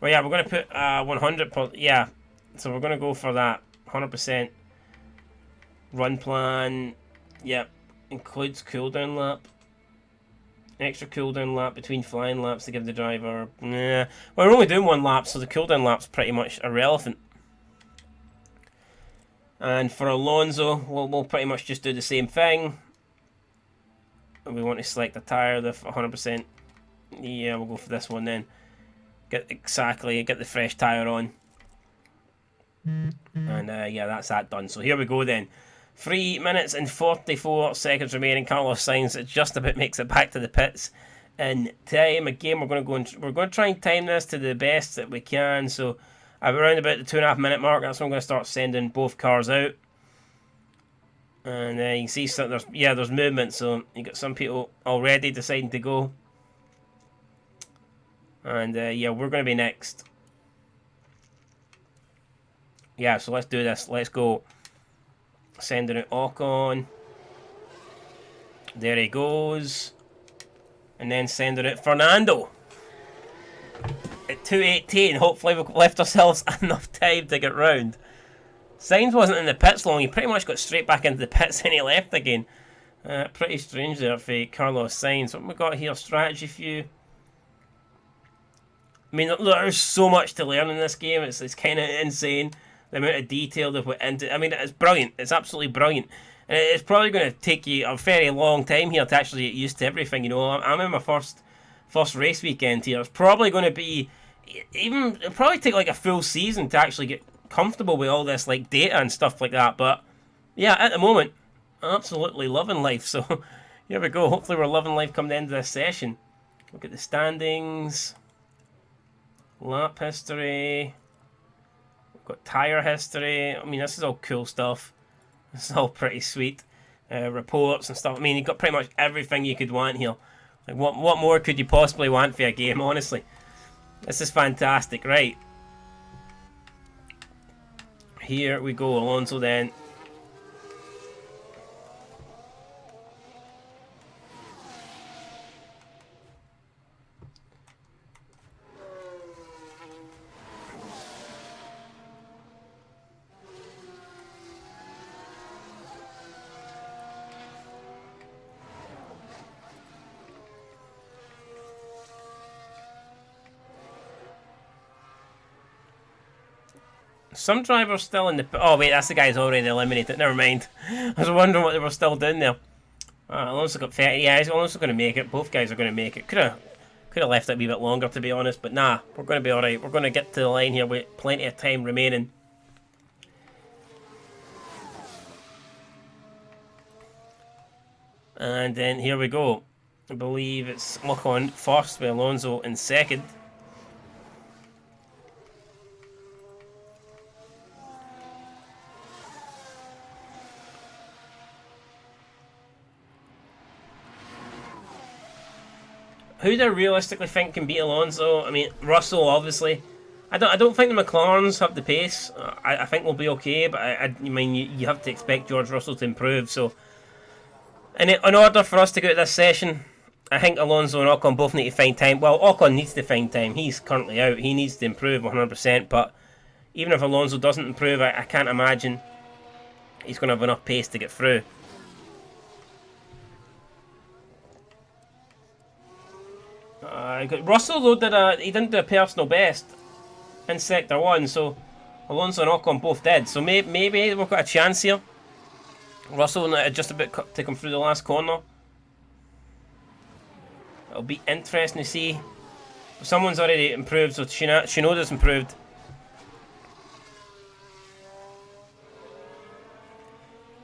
Well yeah, we're going to put 100 per... Yeah, so we're going to go for that. 100%. Run plan. Yep. Includes cooldown lap. Extra cooldown lap between flying laps to give the driver... Nah. Well, we're only doing one lap, so the cooldown lap's pretty much irrelevant. And for Alonso, we'll pretty much just do the same thing. We want to select a tyre, the 100%. Yeah, we'll go for this one then. Get the fresh tyre on. And yeah, that's that done. So here we go then. 3 minutes and 44 seconds remaining. Carlos Sainz just about makes it back to the pits in time. Again, we're going to try and time this to the best that we can. So around about the 2.5 minute mark, that's when I'm going to start sending both cars out. And you can see there's movement. So you got some people already deciding to go. And yeah, we're going to be next. Yeah, so let's do this. Let's go. Sending out Ocon. There he goes. And then sending out Fernando. At 2:18. Hopefully we've left ourselves enough time to get round. Sainz wasn't in the pits long. He pretty much got straight back into the pits and he left again. Pretty strange there for Carlos Sainz. What have we got here? Strategy view. I mean, there's so much to learn in this game. It's kind of insane. The amount of detail they've put into it. I mean, it's brilliant. It's absolutely brilliant. And it's probably going to take you a very long time here to actually get used to everything. You know, I'm in my first race weekend here. It's probably going to be it'll probably take like a full season to actually get comfortable with all this like data and stuff like that. But yeah, at the moment, I'm absolutely loving life. So here we go. Hopefully we're loving life come the end of this session. Look at the standings. Lap history. Got tyre history. I mean, this is all cool stuff. This is all pretty sweet. Reports and stuff. I mean, you've got pretty much everything you could want here. Like, what more could you possibly want for a game, honestly? This is fantastic, right? Here we go, Alonso then. Some drivers still in the... Oh, wait, that's the guy who's already eliminated. Never mind. I was wondering what they were still doing there. Alonso got 30. Yeah, he's also going to make it. Both guys are going to make it. Could have left it a wee bit longer, to be honest. But nah, we're going to be alright. We're going to get to the line here with plenty of time remaining. And then here we go. I believe it's Ocon first with Alonso in second. Who do I realistically think can beat Alonso? I mean, Russell, obviously. I don't think the McLarens have the pace. I think we'll be okay, but I mean, you have to expect George Russell to improve. So, in order for us to go to this session, I think Alonso and Ocon both need to find time. Well, Ocon needs to find time. He's currently out. He needs to improve 100%. But even if Alonso doesn't improve, I can't imagine he's going to have enough pace to get through. Russell though he didn't do a personal best in Sector 1, so Alonso and Ocon both did. So maybe we've got a chance here. Russell just about to come through the last corner. It'll be interesting to see. Someone's already improved, so Shinoda's improved.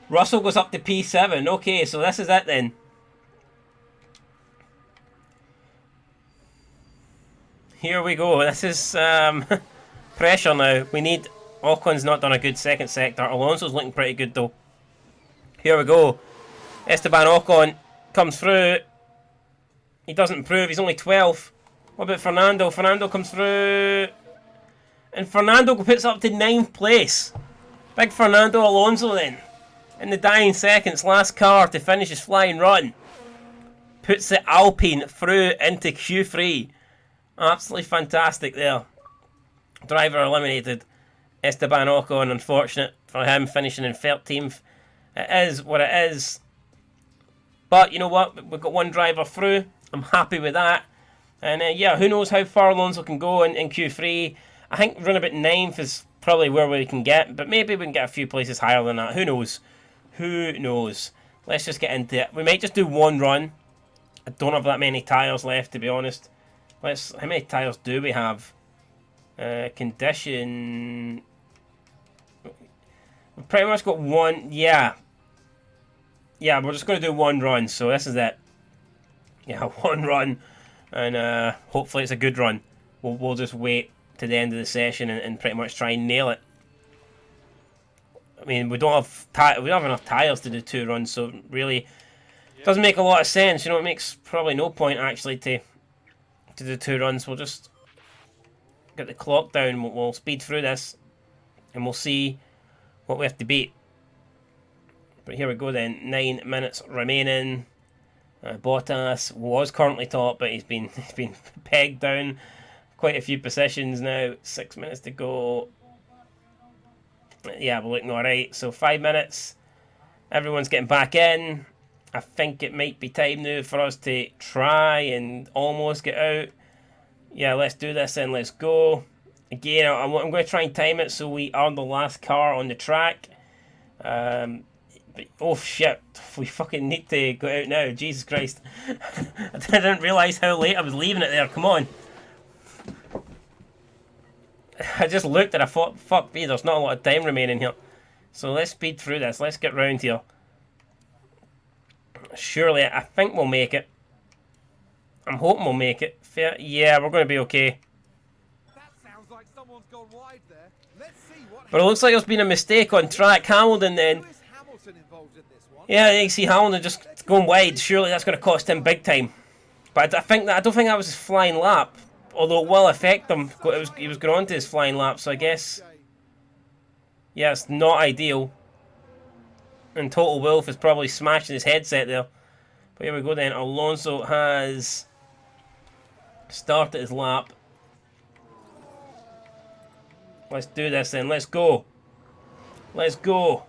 Russell goes up to P7. Okay, so this is it then. Here we go. This is pressure now. We need... Ocon's not done a good second sector. Alonso's looking pretty good though. Here we go. Esteban Ocon comes through. He doesn't improve. He's only 12. What about Fernando? Fernando comes through. And Fernando puts up to 9th place. Big Fernando Alonso then. In the dying seconds. Last car to finish his flying run. Puts the Alpine through into Q3. Absolutely fantastic there. Driver eliminated. Esteban Ocon, unfortunate for him, finishing in 13th. It is what it is. But you know what? We've got one driver through. I'm happy with that. And yeah, who knows how far Alonso can go in Q3. I think round about 9th is probably where we can get, but maybe we can get a few places higher than that. Who knows? Who knows? Let's just get into it. We might just do one run. I don't have that many tyres left, to be honest. How many tyres do we have? Condition... We've pretty much got one... Yeah, we're just going to do one run, so this is it. Yeah, one run, and hopefully it's a good run. We'll just wait to the end of the session and pretty much try and nail it. I mean, we don't have enough tyres to do 2 runs, so really doesn't make a lot of sense. You know, it makes probably no point actually to do 2 runs. We'll just get the clock down. We'll speed through this, and we'll see what we have to beat. But here we go then. 9 minutes remaining. Bottas was currently top, but he's been pegged down quite a few positions now. 6 minutes to go. Yeah, we're looking alright. So 5 minutes. Everyone's getting back in. I think it might be time now for us to try and almost get out. Yeah, let's do this then. Let's go. Again, I'm going to try and time it so we are the last car on the track. But, oh shit, we fucking need to go out now. Jesus Christ. I didn't realise how late I was leaving it there. Come on. I just looked and I thought, fuck me, there's not a lot of time remaining here. So let's speed through this. Let's get round here. Surely, I think we'll make it. I'm hoping we'll make it. Fair. Yeah, we're going to be okay. That sounds like someone's gone wide there. Let's see what. But it looks like there's been a mistake on track. Hamilton then. Hamilton involved in this one. Yeah, you can see Hamilton just going wide. Surely that's going to cost him big time. But I don't think that was his flying lap. Although it will affect him. He was going on to his flying lap, so I guess. Yeah, it's not ideal. And Total Wolf is probably smashing his headset there. But here we go then. Alonso has started his lap. Let's do this then. Let's go. Let's go.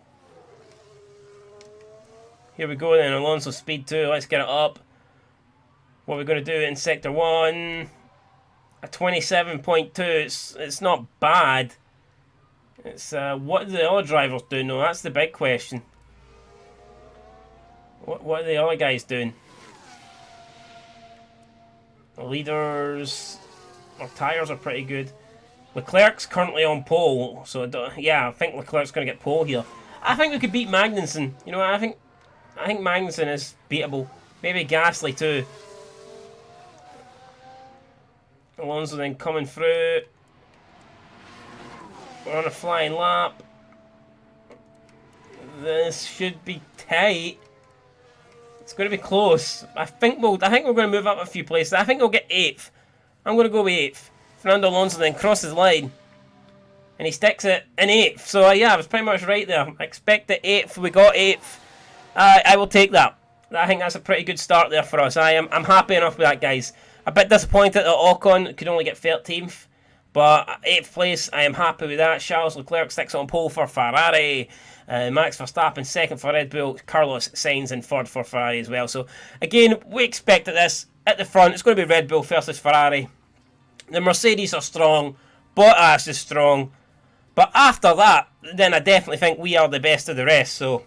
Here we go then. Alonso speed 2. Let's get it up. What are we going to do in Sector 1? A 27.2. It's not bad. It's what are the other drivers doing though? That's the big question. What are the other guys doing? The leaders, our tyres are pretty good. Leclerc's currently on pole, so yeah, I think Leclerc's going to get pole here. I think we could beat Magnussen. You know, I think Magnussen is beatable. Maybe Gasly too. Alonso then coming through. We're on a flying lap. This should be tight. It's going to be close. I think we're going to move up a few places. I think we'll get 8th. I'm going to go with 8th. Fernando Alonso then crosses the line. And he sticks it in 8th. So yeah, I was pretty much right there. I expected 8th. We got 8th. I will take that. I think that's a pretty good start there for us. I'm happy enough with that, guys. A bit disappointed that Ocon could only get 13th. But 8th place, I am happy with that. Charles Leclerc sticks on pole for Ferrari. Max Verstappen 2nd for Red Bull. Carlos Sainz in 3rd for Ferrari as well. So again, we expected this. At the front, it's going to be Red Bull versus Ferrari. The Mercedes are strong. Bottas is strong. But after that, then I definitely think we are the best of the rest. So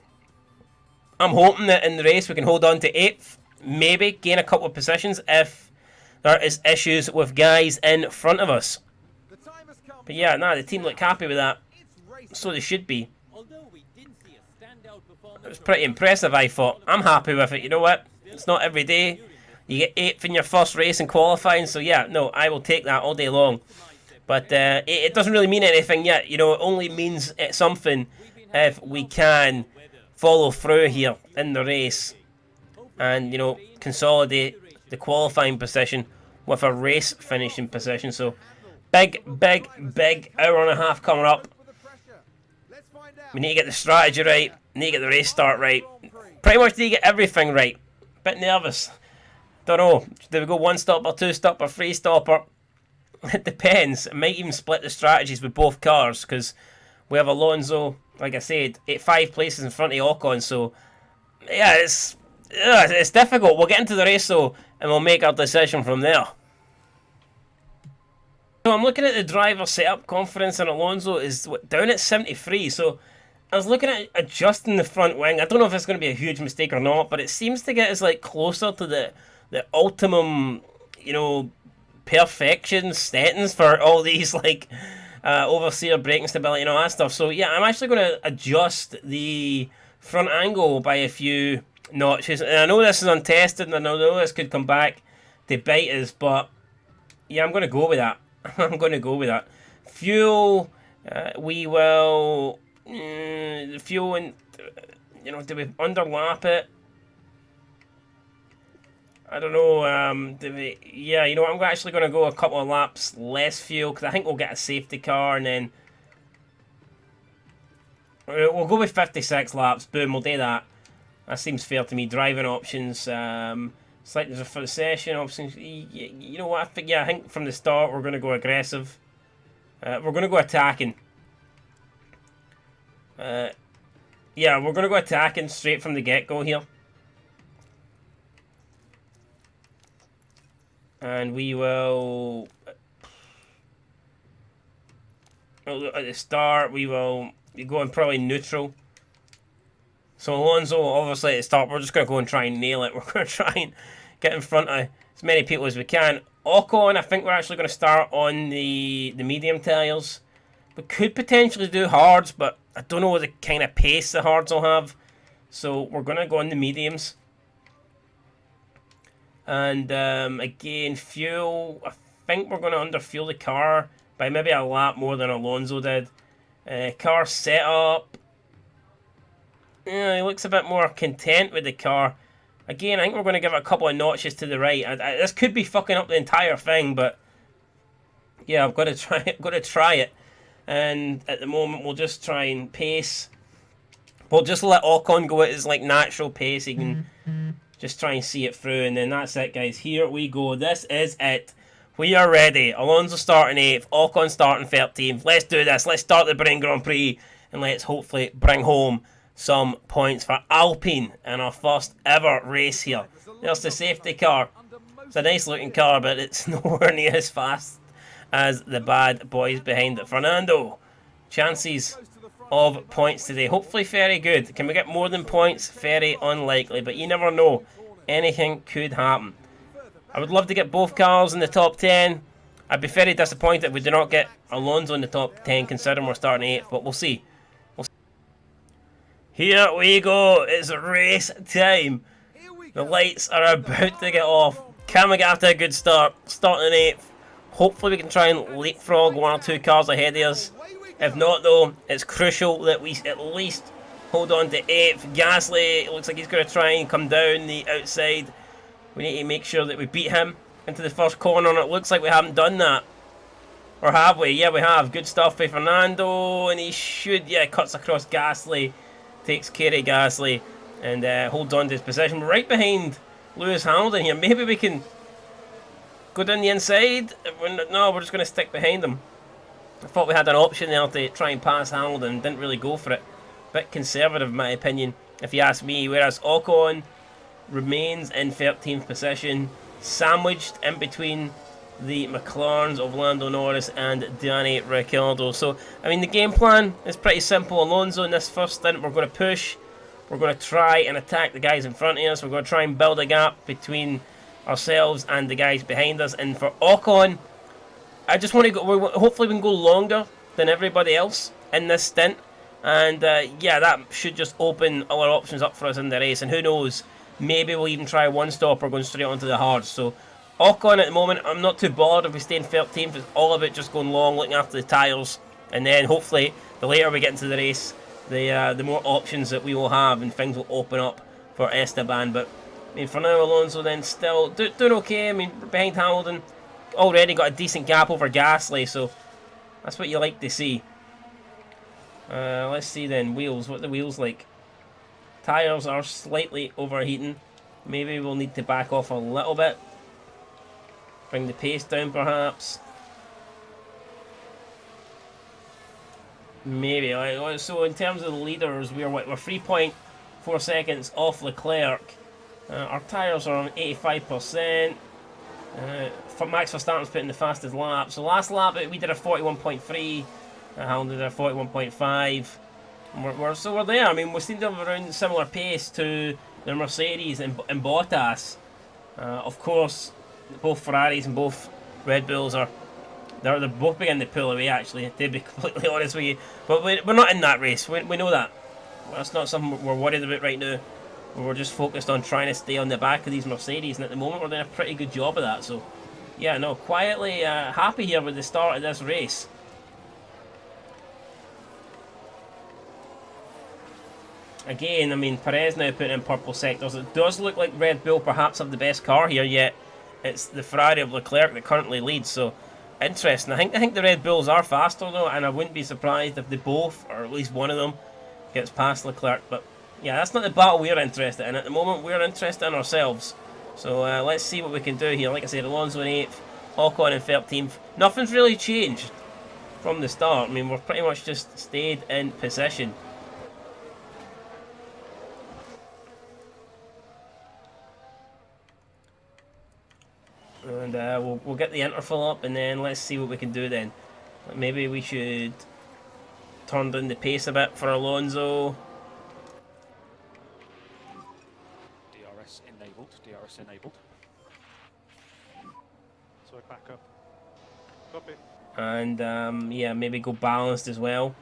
I'm hoping that in the race we can hold on to 8th. Maybe gain a couple of positions if there is issues with guys in front of us. But yeah, the team look happy with that. So they should be. It was pretty impressive, I thought. I'm happy with it. You know what? It's not every day you get 8th in your first race in qualifying. So yeah, no, I will take that all day long. But it doesn't really mean anything yet. You know, it only means something if we can follow through here in the race. And, you know, consolidate the qualifying position with a race finishing position. So big hour and a half coming up. We need to get the strategy right. Need to get the race start right. Pretty much need to get everything right. Bit nervous. Don't know. Do we go 1 stopper, 2 stopper, 3 stopper? It depends. It might even split the strategies with both cars because we have Alonso, like I said, 5 places in front of Ocon. So yeah, it's yeah, it's difficult. We'll get into the race though, and we'll make our decision from there. So I'm looking at the driver setup confidence, and Alonso is down at 73. So I was looking at adjusting the front wing. I don't know if it's going to be a huge mistake or not, but it seems to get us like closer to the ultimum, you know, perfection settings for all these like overseer braking stability and all that stuff. So yeah, I'm actually going to adjust the front angle by a few notches. And I know this is untested, and I know this could come back to bite us, but yeah, I'm going to go with that. I'm going to go with that. Fuel, we will... the fuel, and you know, do we underlap it? I don't know. Do we? Yeah, you know, I'm actually going to go a couple of laps less fuel, because I think we'll get a safety car, and then we'll go with 56 laps. Boom, we'll do that. That seems fair to me. Driving options, slightly for the session options. You know what? I think from the start we're going to go aggressive. We're going to go attacking. Yeah, we're going to go attacking straight from the get-go here. And we will... at the start, we will be going probably neutral. So Alonso, obviously at the start, we're just going to go and try and nail it. We're going to try and get in front of as many people as we can. Ocon, I think we're actually going to start on the medium tyres. We could potentially do hards, but I don't know the kind of pace the hards will have. So we're going to go on the mediums. And again, fuel, I think we're going to underfuel the car by maybe a lap more than Alonso did. Car setup. Yeah, he looks a bit more content with the car. Again, I think we're going to give it a couple of notches to the right. This could be fucking up the entire thing, but yeah, I've got to try it. Got to try it. And at the moment, we'll just try and pace. We'll just let Ocon go at his like natural pace. He can just try and see it through, and then that's it, guys. Here we go. This is it. We are ready. Alonso starting 8th, Ocon starting 13th. Let's do this. Let's start the Bahrain Grand Prix, and let's hopefully bring home some points for Alpine in our first ever race here. There's the safety car. It's a nice looking car, but it's nowhere near as fast as the bad boys behind it. Fernando, chances of points today, hopefully very good. Can we get more than points? Very unlikely, but you never know. Anything could happen. I would love to get both cars in the top 10. I'd be very disappointed if we do not get Alonso in the top 10, considering we're starting 8th, but we'll see. Here we go, it's race time. The lights are about to get off. Can we get after a good start? Starting 8th. Hopefully we can try and leapfrog 1 or 2 cars ahead of us. If not though, it's crucial that we at least hold on to 8th. Gasly, it looks like he's going to try and come down the outside. We need to make sure that we beat him into the first corner, and it looks like we haven't done that. Or have we? Yeah, we have. Good stuff by Fernando, and he should, yeah, cuts across Gasly. Takes care of Gasly and holds on to his position. We're right behind Lewis Hamilton here. Maybe we can go down the inside. No, we're just going to stick behind him. I thought we had an option there to try and pass Hamilton. Didn't really go for it. Bit conservative in my opinion, if you ask me. Whereas Ocon remains in 13th position, sandwiched in between the McLarens of Lando Norris and Danny Ricciardo. So, I mean, the game plan is pretty simple. Alonso in this first stint, we're going to push. We're going to try and attack the guys in front of us. We're going to try and build a gap between ourselves and the guys behind us. And for Ocon, I just want to go. Hopefully, we can go longer than everybody else in this stint. And yeah, that should just open our options up for us in the race. And who knows, maybe we'll even try one stop or going straight onto the hards. So, Ocon at the moment, I'm not too bothered if we stay in 13th. It's all about just going long, looking after the tyres, and then hopefully the later we get into the race, the more options that we will have, and things will open up for Esteban. But I mean, for now, Alonso then still doing okay. I mean, behind Hamilton, already got a decent gap over Gasly, so that's what you like to see. Let's see then, wheels. What are the wheels like? Tyres are slightly overheating. Maybe we'll need to back off a little bit. Bring the pace down, perhaps. Maybe. So in terms of the leaders, we're 3.4 seconds off Leclerc. Our tyres are on 85%. For Max Verstappen's putting the fastest lap. So last lap we did a 41.3. Hamilton did a 41.5. So we're there. I mean, we seem to have around similar pace to the Mercedes and Bottas. Of course, both Ferraris and both Red Bulls are they're both beginning to pull away. Actually, to be completely honest with you, but we're not in that race. We know that. That's not something we're worried about right now. We're just focused on trying to stay on the back of these Mercedes, and at the moment we're doing a pretty good job of that. So, yeah, no, quietly happy here with the start of this race. Again, I mean, Perez now putting in purple sectors. It does look like Red Bull perhaps have the best car here, yet it's the Ferrari of Leclerc that currently leads. So, interesting. I think the Red Bulls are faster though, and I wouldn't be surprised if they both, or at least one of them, gets past Leclerc. But yeah, that's not the battle we're interested in. At the moment, we're interested in ourselves. So let's see what we can do here. Like I said, Alonso in 8th, Ocon in 13th. Nothing's really changed from the start. I mean, we've pretty much just stayed in position. And we'll get the interval up, and then let's see what we can do then. Maybe we should turn down the pace a bit for Alonso. DRS enabled. DRS enabled. So back up. Copy. And yeah, maybe go balanced as well.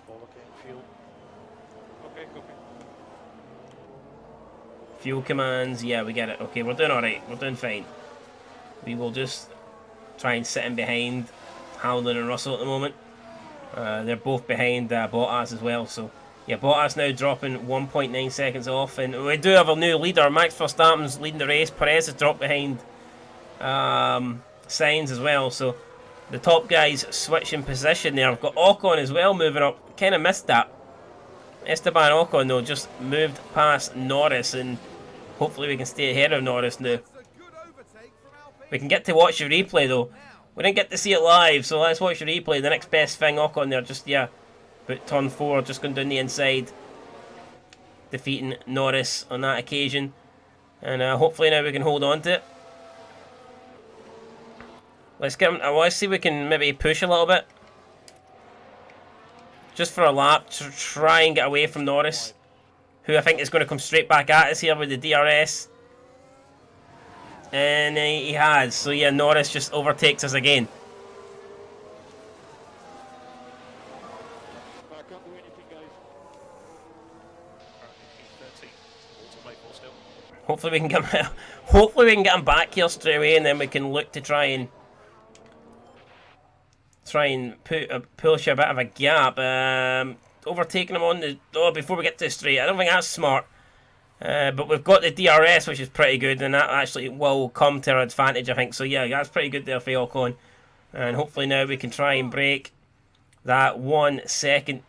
All okay. Fuel. Okay. Copy. Fuel commands, yeah, we get it. Okay, we're doing alright. We're doing fine. We will just try and sit in behind Hamilton and Russell at the moment. They're both behind Bottas as well. So, yeah, Bottas now dropping 1.9 seconds off. And we do have a new leader. Max Verstappen's leading the race. Perez has dropped behind Sainz as well. So, the top guys switching position there. I've got Ocon as well moving up. Kind of missed that. Esteban Ocon, though, just moved past Norris, and hopefully we can stay ahead of Norris now. We can get to watch the replay, though. We didn't get to see it live, so let's watch the replay. The next best thing, Ocon there, just, yeah, but turn 4, just going down the inside, defeating Norris on that occasion. And hopefully now we can hold on to it. Let's get him. I want to see if we can maybe push a little bit. Just for a lap to try and get away from Norris, who I think is going to come straight back at us here with the DRS. And he has. So yeah, Norris just overtakes us again. Hopefully we can get him, hopefully we can get him back here straight away, and then we can look to try and push a bit of a gap. Overtaking him on the before we get to the straight. I don't think that's smart. But we've got the DRS, which is pretty good, and that actually will come to our advantage, I think. So yeah, that's pretty good there for Ocon. And hopefully now we can try and break that 1 second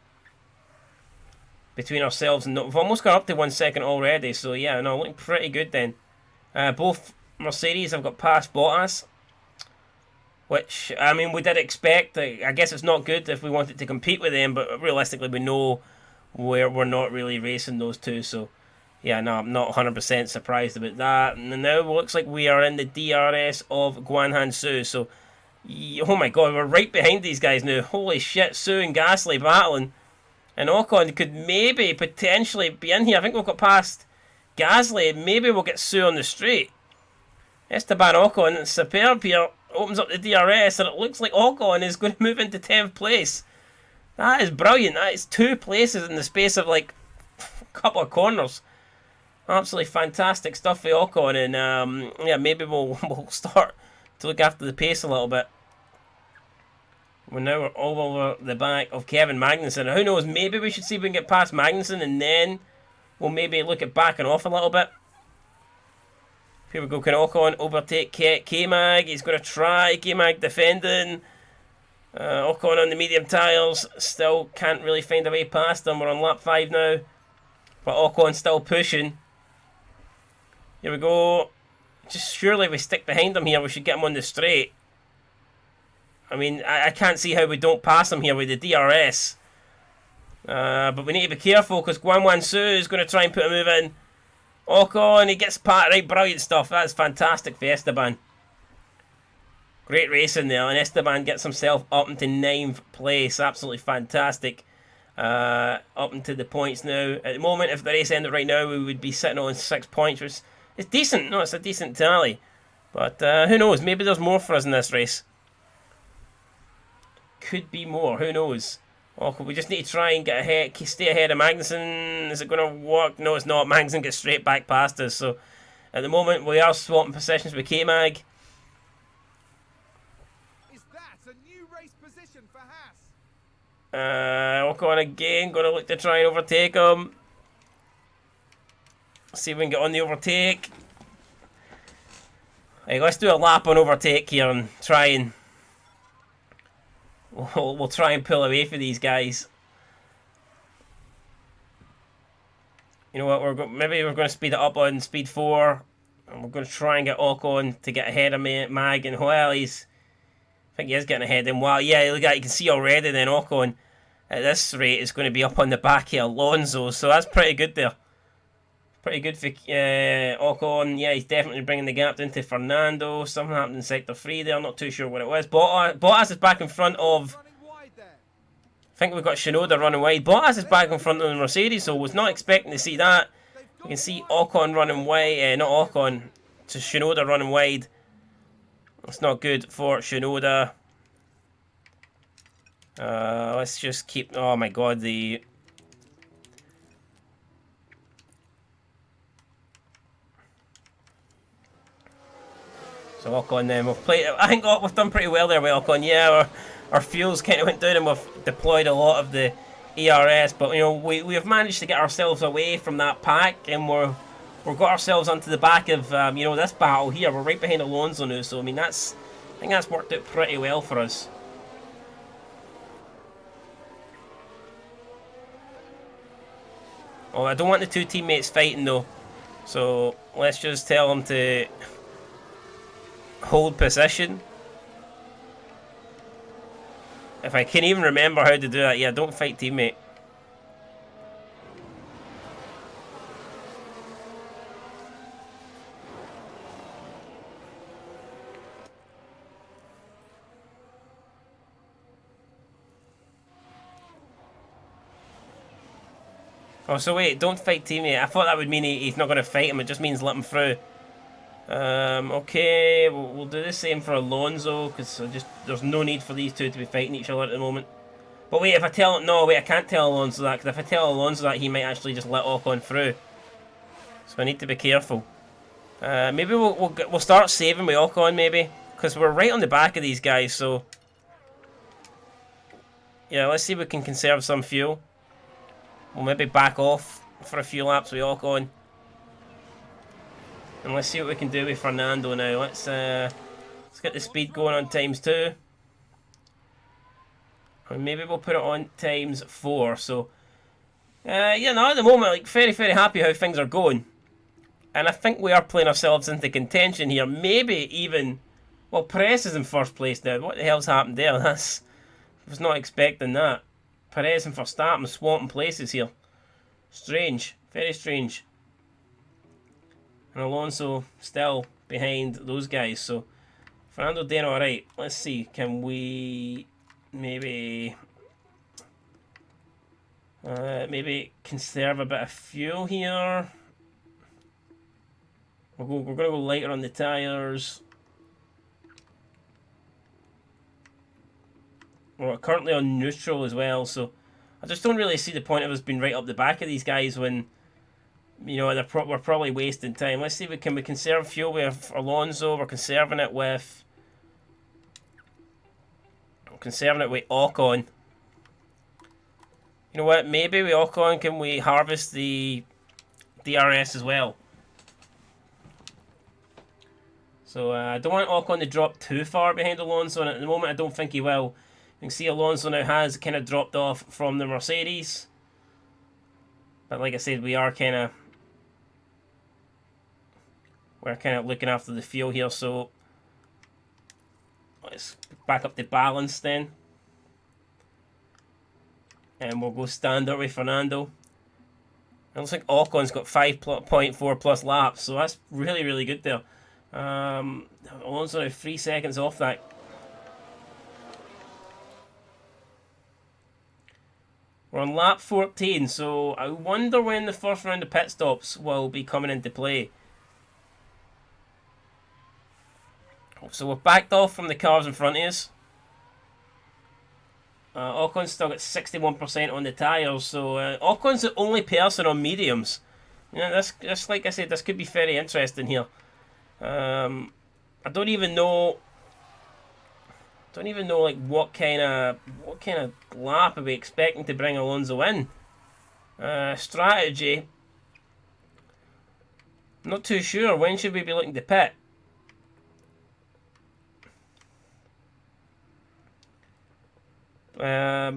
between ourselves, and we've almost got up to 1 second already. So yeah, no, looking pretty good then. Both Mercedes have got past Bottas, which, I mean, we did expect. I guess it's not good if we wanted to compete with them, but realistically we know we're not really racing those two. So yeah, no, I'm not 100% surprised about that. And now it looks like we are in the DRS of Guanyu. So, oh my god, we're right behind these guys now. Holy shit, Su and Gasly battling. And Ocon could maybe, potentially be in here. I think we've got past Gasly. Maybe we'll get Su on the straight. Esteban Ocon, superb here. Opens up the DRS, and it looks like Ocon is going to move into 10th place. That is brilliant. That is 2 places in the space of like a couple of corners. Absolutely fantastic stuff for Ocon, and yeah, maybe we'll start to look after the pace a little bit. We're all over the back of Kevin Magnussen. Who knows, maybe we should see if we can get past Magnussen, and then we'll maybe look at backing off a little bit. Here we go, can Ocon overtake K-Mag? He's going to try. K-Mag defending. Ocon on the medium tyres. Still can't really find a way past him. We're on lap 5 now. But Ocon still pushing. Here we go. Just surely if we stick behind him here, we should get him on the straight. I mean, I can't see how we don't pass him here with the DRS. But we need to be careful because Guanyu is going to try and put a move in. Ocon, he gets pat right, brilliant stuff. That's fantastic for Esteban. Great racing there, and Esteban gets himself up into 9th place. Absolutely fantastic. Up into the points now. At the moment, if the race ended right now, we would be sitting on 6 points, which is decent. No, it's a decent tally. But who knows? Maybe there's more for us in this race. Could be more. Who knows? Oh, we just need to try and get ahead, stay ahead of Magnussen. Is it going to work? No, it's not. Magnussen gets straight back past us. So at the moment, we are swapping positions with K-Mag. Is that a new race position for Haas? Ocon again. Going to look to try and overtake him. See if we can get on the overtake. Right, let's do a lap on overtake here and try and we'll try and pull away for these guys. You know what? Maybe we're going to speed it up on speed 4, and we're going to try and get Ocon to get ahead of Mag. And well, I think he is getting ahead of him. Wow, yeah, look at you can see already. Then Ocon at this rate is going to be up on the back of Alonso, so that's pretty good there. Pretty good for Ocon. Yeah, he's definitely bringing the gap into Fernando. Something happened in Sector 3 there. I'm not too sure what it was. Bottas is back in front of... I think we've got Shinoda running wide. Bottas is back in front of the Mercedes, so I was not expecting to see that. You can see Ocon running wide. Not Ocon. To Shinoda running wide. It's not good for Shinoda. Let's just keep... Oh my god, the... So Ocon then, we've played. I think we've done pretty well there with Ocon. Yeah, our fuels kind of went down and we've deployed a lot of the ERS, but you know we have managed to get ourselves away from that pack, and we've got ourselves onto the back of you know, this battle here. We're right behind Alonso now, so I mean I think that's worked out pretty well for us. Oh, I don't want the two teammates fighting though, so let's just tell them to hold position. If I can even remember how to do that. Yeah, don't fight teammate. Oh, so wait, don't fight teammate. I thought that would mean he's not going to fight him. It just means let him through. Okay, we'll do the same for Alonso, because there's no need for these two to be fighting each other at the moment. But wait, if I tell... No, wait, I can't tell Alonso that, because if I tell Alonso that, he might actually just let Ocon through. So I need to be careful. Maybe we'll start saving with Ocon, maybe, because we're right on the back of these guys, so... Yeah, let's see if we can conserve some fuel. We'll maybe back off for a few laps with Ocon. And let's see what we can do with Fernando now. Let's get the speed going on ×2. Or maybe we'll put it on ×4. So, yeah, no, at the moment, like, very, very happy how things are going. And I think we are playing ourselves into contention here. Maybe even... Well, Perez is in first place now. What the hell's happened there? I was not expecting that. Perez and Verstappen swapping places here. Strange. Very strange. And Alonso still behind those guys. So, Fernando doing alright. Let's see. Can we maybe conserve a bit of fuel here? We're going to go lighter on the tyres. We're currently on neutral as well, so I just don't really see the point of us being right up the back of these guys when, you know, we're probably wasting time. Let's see if we can conserve fuel with Alonso. We're conserving it with Ocon. You know what? Maybe with Ocon, can we harvest the DRS as well? So I don't want Ocon to drop too far behind Alonso, and at the moment I don't think he will. You can see Alonso now has kind of dropped off from the Mercedes. But like I said, we're kind of looking after the fuel here, so let's back up the balance then. And we'll go standard with Fernando. It looks like Ocon's got 5.4 plus laps, so that's really, really good there. Alonso now 3 seconds off that. We're on lap 14, so I wonder when the first round of pit stops will be coming into play. So we've backed off from the cars in front of us. Ocon's still got 61% on the tyres, so Ocon's the only person on mediums. Yeah, that's like I said, this could be very interesting here. I don't even know like what kind of lap are we expecting to bring Alonso in. Strategy, not too sure. When should we be looking to pit? At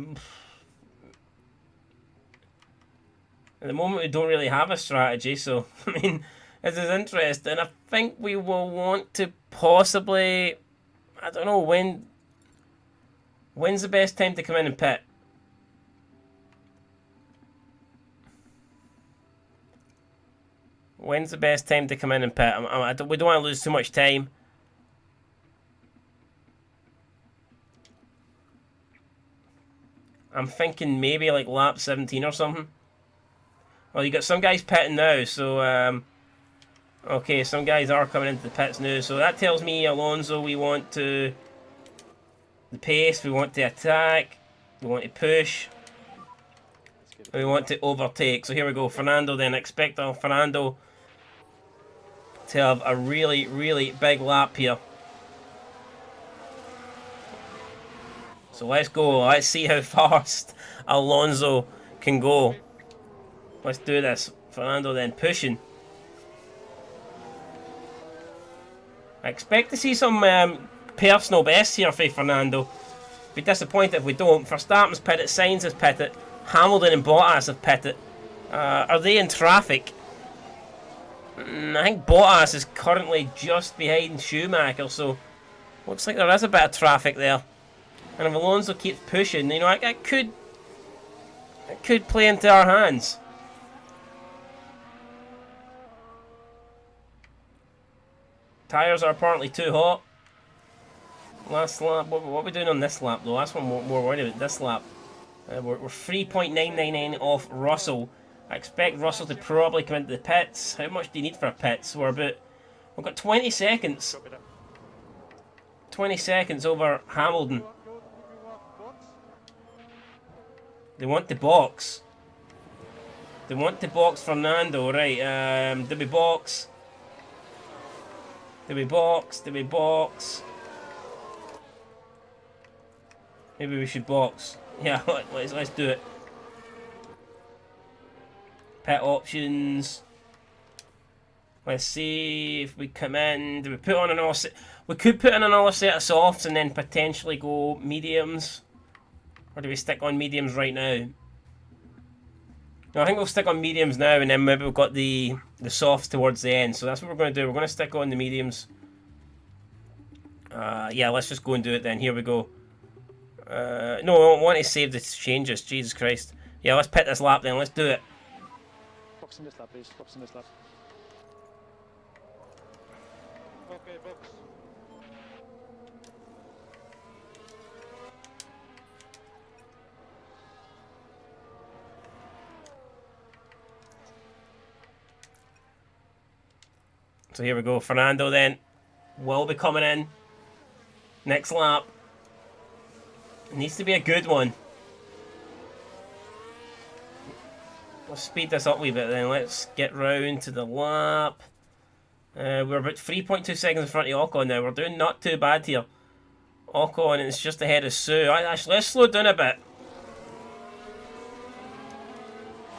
the moment we don't really have a strategy, so I mean, this is interesting. I think we will want to possibly, I don't know, when's the best time to come in and pit? When's the best time to come in and pit? We don't want to lose too much time. I'm thinking maybe like lap 17 or something. Well, you got some guys pitting now, so okay, some guys are coming into the pits now, so that tells me Alonso, we want to the pace, we want to attack, we want to push, we want to overtake. So here we go, Fernando then. Expect Fernando to have a really, really big lap here. So let's go. Let's see how fast Alonso can go. Let's do this. Fernando then pushing. I expect to see some personal bests here for Fernando. Be disappointed if we don't. Verstappen's pitted, Sainz has pitted, Hamilton and Bottas have pitted. Are they in traffic? I think Bottas is currently just behind Schumacher, so looks like there is a bit of traffic there. And if Alonso keeps pushing, you know, it could play into our hands. Tyres are apparently too hot. Last lap, what are we doing on this lap though? That's what I'm more worried about, this lap. We're 3.999 off Russell. I expect Russell to probably come into the pits. How much do you need for a pits? We've got 20 seconds. 20 seconds over Hamilton. They want the box. They want to box Fernando, right? Do we box? Do we box? Do we box? Maybe we should box. Yeah, let's do it. Pit options. Let's see if we come in. Do we put on another set? We could put in another set of softs and then potentially go mediums. Or do we stick on mediums right now? No, I think we'll stick on mediums now, and then maybe we've got the softs towards the end. So that's what we're going to do. We're going to stick on the mediums. Yeah, let's just go and do it then. Here we go. No, I want to save the changes. Jesus Christ. Yeah, let's pit this lap then. Let's do it. Box in this lap, please. Box in this lap. Okay, box. So here we go. Fernando then will be coming in. Next lap. It needs to be a good one. Let's speed this up a wee bit then. Let's get round to the lap. We're about 3.2 seconds in front of Ocon now. We're doing not too bad here. Ocon is just ahead of Sue. Actually, let's slow down a bit.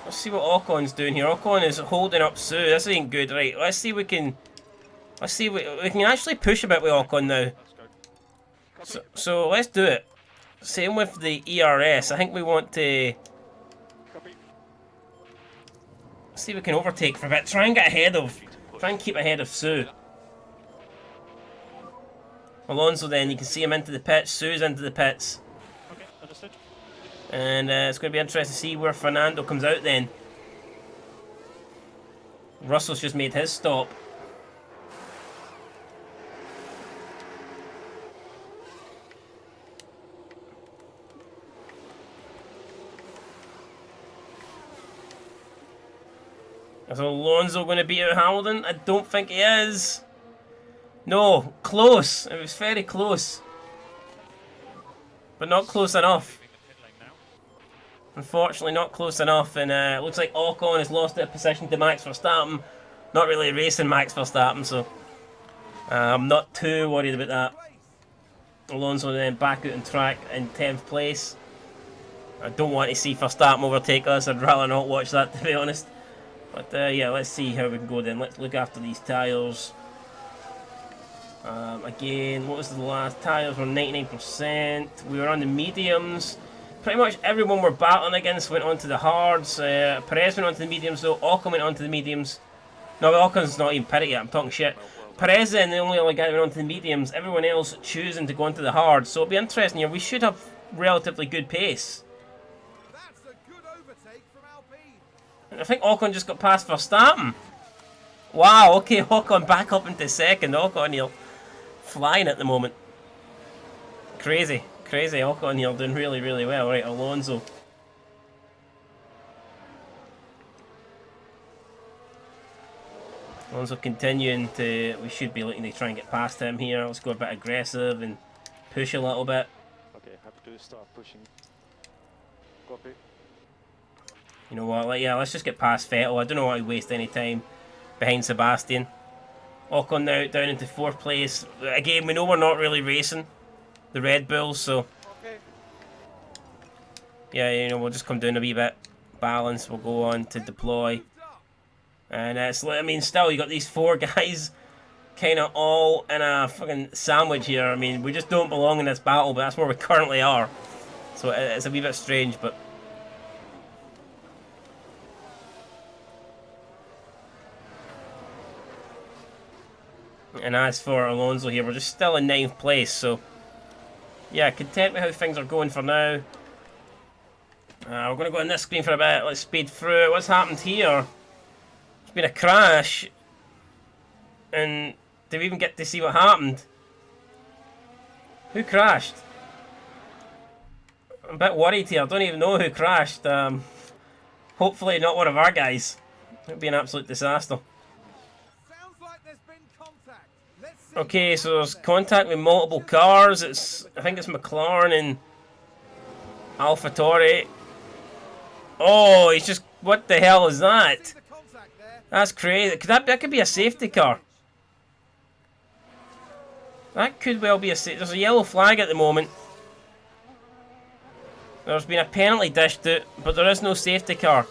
Let's see what Ocon's doing here. Ocon is holding up Sue. This ain't good, right? Let's see we can. Let's see we can actually push a bit with Ocon now. So let's do it. Same with the ERS. I think we want to. Let's see if we can overtake for a bit. Try and get ahead of. Try and keep ahead of Sue. Alonso then, you can see him into the pits. Sue's into the pits. Okay, understood. And it's going to be interesting to see where Fernando comes out then. Russell's just made his stop. Is Alonso going to beat out Hamilton? I don't think he is. No, close. It was very close. But not close enough. Unfortunately, not close enough. And it looks like Ocon has lost their position to Max Verstappen. Not really racing Max Verstappen, so I'm not too worried about that. Alonso then back out on track in 10th place. I don't want to see Verstappen overtake us. I'd rather not watch that, to be honest. But yeah, let's see how we can go then. Let's look after these tyres. Again, what was the last? Tyres were 99%. We were on the mediums. Pretty much everyone we're battling against went on to the hards. Perez went on to the mediums though. Ocon went on to the mediums. No, Ocon's not even pitted yet. I'm talking shit. Perez then the only other guy that went on to the mediums. Everyone else choosing to go on to the hards. So it'll be interesting here. We should have relatively good pace. That's a good overtake from Alpine. I think Ocon just got past Verstappen. Wow, okay, Ocon back up into second. Ocon here flying at the moment. Crazy, crazy. Ocon here doing really, really well. Right, Alonso. Alonso continuing to... We should be looking to try and get past him here. Let's go a bit aggressive and push a little bit. Okay, happy to start pushing. Copy. You know what, yeah, let's just get past Vettel. I don't know why we waste any time behind Sebastian. Ocon now down into 4th place. Again, we know we're not really racing the Red Bulls, so... Okay. Yeah, you know, we'll just come down a wee bit. Balance, we'll go on to deploy. And it's, I mean, still, you got these 4 guys kind of all in a fucking sandwich here. I mean, we just don't belong in this battle, but that's where we currently are. So it's a wee bit strange, but... And as for Alonso here, we're just still in 9th place, so... Yeah, content with how things are going for now. We're going to go on this screen for a bit. Let's speed through. What's happened here? There's been a crash. And do we even get to see what happened? Who crashed? I'm a bit worried here. I don't even know who crashed. Hopefully not one of our guys. It would be an absolute disaster. Sounds like there's been contact. Let's see. Okay, so there's contact with multiple cars. I think it's McLaren and AlphaTauri. Oh, he's just... What the hell is that? See the contact there. That's crazy. That could be a safety car. That could well be a safety... There's a yellow flag at the moment. There's been a penalty dished out, but there is no safety car.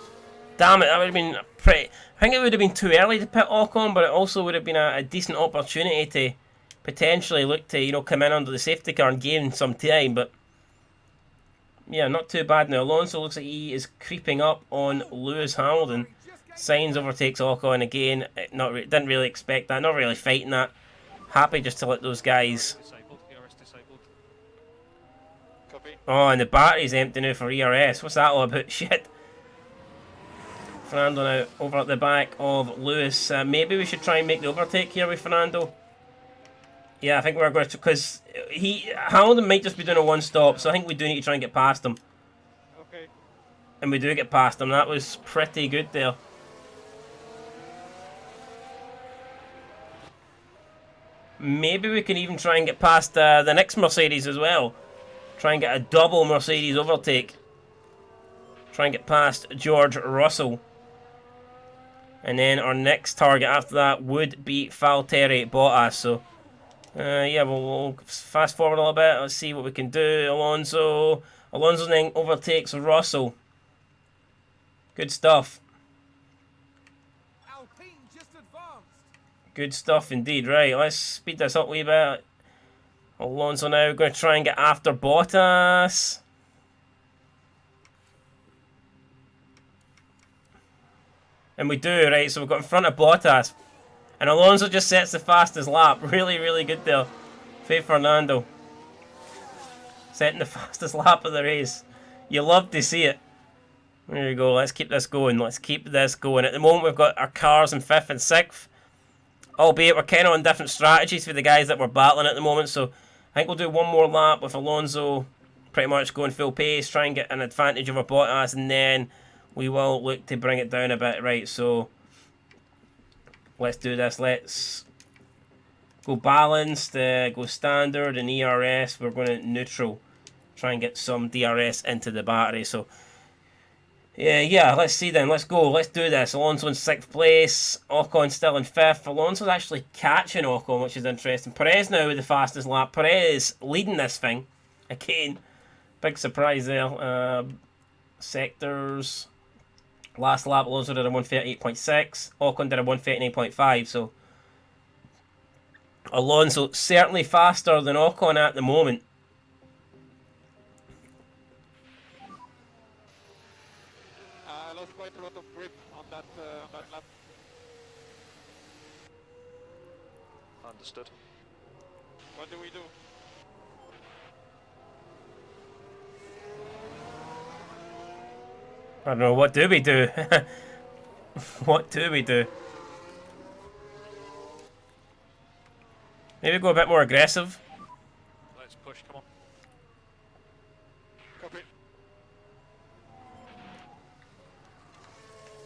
Damn it, that would have been pretty... I think it would have been too early to pit Ocon, but it also would have been a decent opportunity to potentially look to, you know, come in under the safety car and gain some time, but... Yeah, not too bad now. Alonso looks like he is creeping up on Lewis Hamilton. Sainz overtakes Ocon again. Didn't really expect that. Not really fighting that. Happy just to let those guys... Disabled. ERS disabled. Copy. Oh, and the battery's empty now for ERS. What's that all about? Shit. Fernando now over at the back of Lewis. Maybe we should try and make the overtake here with Fernando. Yeah, I think we're going to... Because Hamilton might just be doing a one-stop, so I think we do need to try and get past him. Okay. And we do get past him. That was pretty good there. Maybe we can even try and get past the next Mercedes as well. Try and get a double Mercedes overtake. Try and get past George Russell. And then our next target after that would be Valtteri Bottas. So, yeah, we'll fast forward a little bit. Let's see what we can do. Alonso then overtakes Russell. Good stuff. Alpine just advanced. Good stuff indeed. Right, let's speed this up a wee bit. Alonso now going to try and get after Bottas. And we do, right, so we've got in front of Bottas. And Alonso just sets the fastest lap. Really, really good there. Faye Fernando. Setting the fastest lap of the race. You love to see it. There you go. Let's keep this going. Let's keep this going. At the moment, we've got our cars in 5th and 6th. Albeit we're kind of on different strategies for the guys that we're battling at the moment. So I think we'll do one more lap with Alonso pretty much going full pace, try and get an advantage over Bottas, and then we will look to bring it down a bit. Right, so let's do this. Let's go balanced, go standard, and ERS. We're going to neutral. Try and get some DRS into the battery. So yeah, let's see then. Let's go. Let's do this. Alonso in 6th place. Ocon still in 5th. Alonso's actually catching Ocon, which is interesting. Perez now with the fastest lap. Perez leading this thing. Again, big surprise there. Sectors. Last lap, Alonso did a 138.6. Ocon did a 139.5. So Alonso certainly faster than Ocon at the moment. Quite a lot of grip on that lap. Understood. What do we do? I don't know, what do we do? What do we do? Maybe go a bit more aggressive. Let's push, come on. Copy.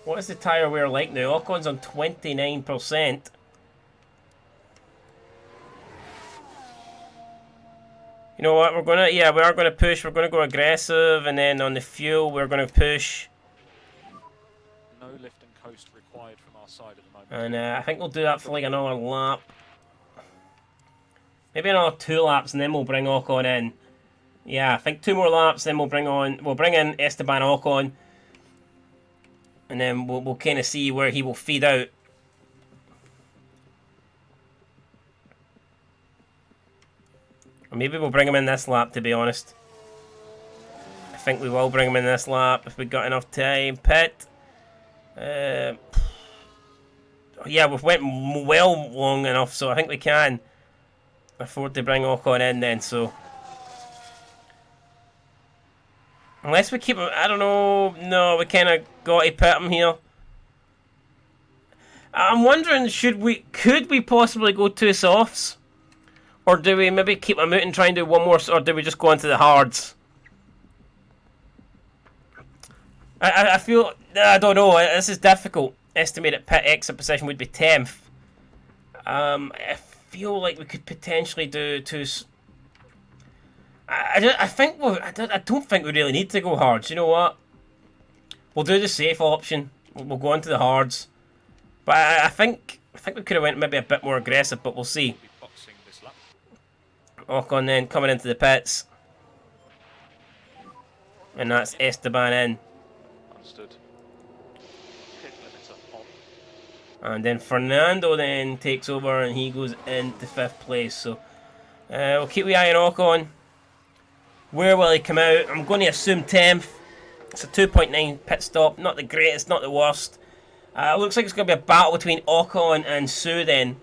What is the tyre wear like now? Ocon's on 29%. You know what, we are gonna push, we're gonna go aggressive, and then on the fuel we're gonna push. No lift and coast required from our side at the moment. And I think we'll do that for like another lap. Maybe another 2 laps and then we'll bring Ocon in. Yeah, I think 2 more laps, then we'll bring in Esteban Ocon. And then we'll kind of see where he will feed out. Or maybe we'll bring him in this lap, to be honest. I think we will bring him in this lap if we've got enough time. Pit. Yeah, we've went well long enough, so I think we can afford to bring Ocon in then, so. Unless we keep him, I don't know. No, we kind of got to pit him here. I'm wondering, could we possibly go 2 softs? Or do we maybe keep him out and try and do one more, or do we just go into the hards? I feel, I don't know, this is difficult. Estimated pit exit position would be 10th. I feel like we could potentially do 2... I don't think we really need to go hards. You know what? We'll do the safe option. We'll go into the hards. But I think we could have went maybe a bit more aggressive, but we'll see. Ocon then coming into the pits. And that's Esteban in. Understood. Pit limiter on. And then Fernando then takes over and he goes into 5th place. So we'll keep the eye on Ocon. Where will he come out? I'm going to assume 10th. It's a 2.9 pit stop. Not the greatest, not the worst. Looks like it's going to be a battle between Ocon and Su then.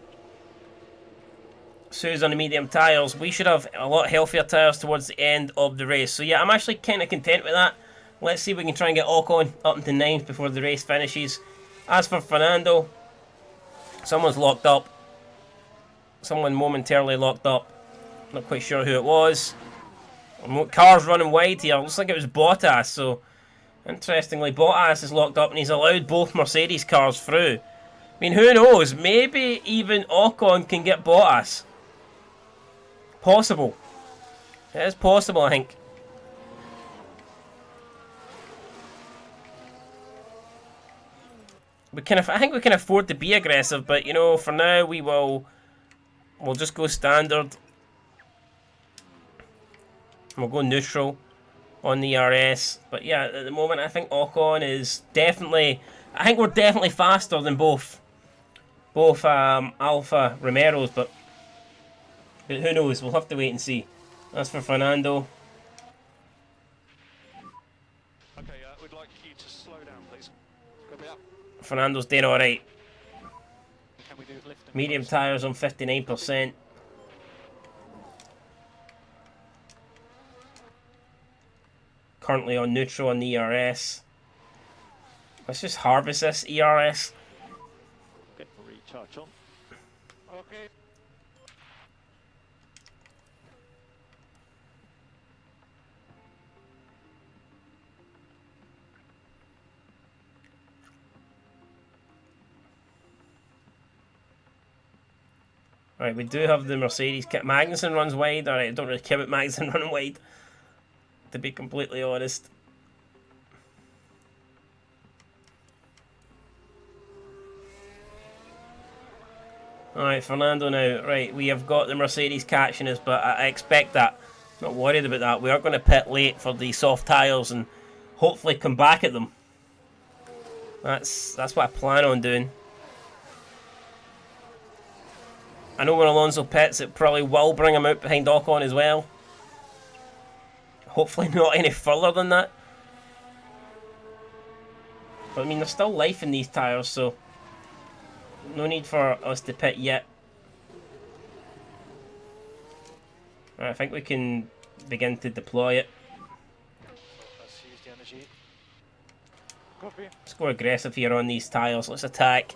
Su's on the medium tyres. We should have a lot healthier tyres towards the end of the race. So yeah, I'm actually kind of content with that. Let's see if we can try and get Ocon up into 9th before the race finishes. As for Fernando, someone's locked up. Someone momentarily locked up. Not quite sure who it was. Cars running wide here. Looks like it was Bottas. So, interestingly, Bottas is locked up and he's allowed both Mercedes cars through. I mean, who knows? Maybe even Ocon can get Bottas. Possible. It is possible, I think. I think we can afford to be aggressive, but you know, for now we'll just go standard. We'll go neutral on the RS. But yeah, at the moment I think Ocon is definitely... I think we're definitely faster than both Alfa Romeros, but who knows? We'll have to wait and see. As for Fernando... Okay, we'd like you to slow down, please. Copy up. Fernando's doing alright. Can we do lift and Medium coast? tyres on 59%. Currently on neutral on the ERS. Let's just harvest this ERS. Get the recharge on. Okay. Right, we do have the Mercedes kit. Magnussen runs wide. Alright, I don't really care about Magnussen running wide, to be completely honest. Alright, Fernando now. Right, we have got the Mercedes catching us, but I expect that. Not worried about that. We are going to pit late for the soft tyres and hopefully come back at them. That's what I plan on doing. I know when Alonso pits, it probably will bring him out behind Ocon as well. Hopefully not any further than that. But I mean, there's still life in these tyres, so no need for us to pit yet. Right, I think we can begin to deploy it. Let's use the energy. Copy. Let's go aggressive here on these tyres. Let's attack.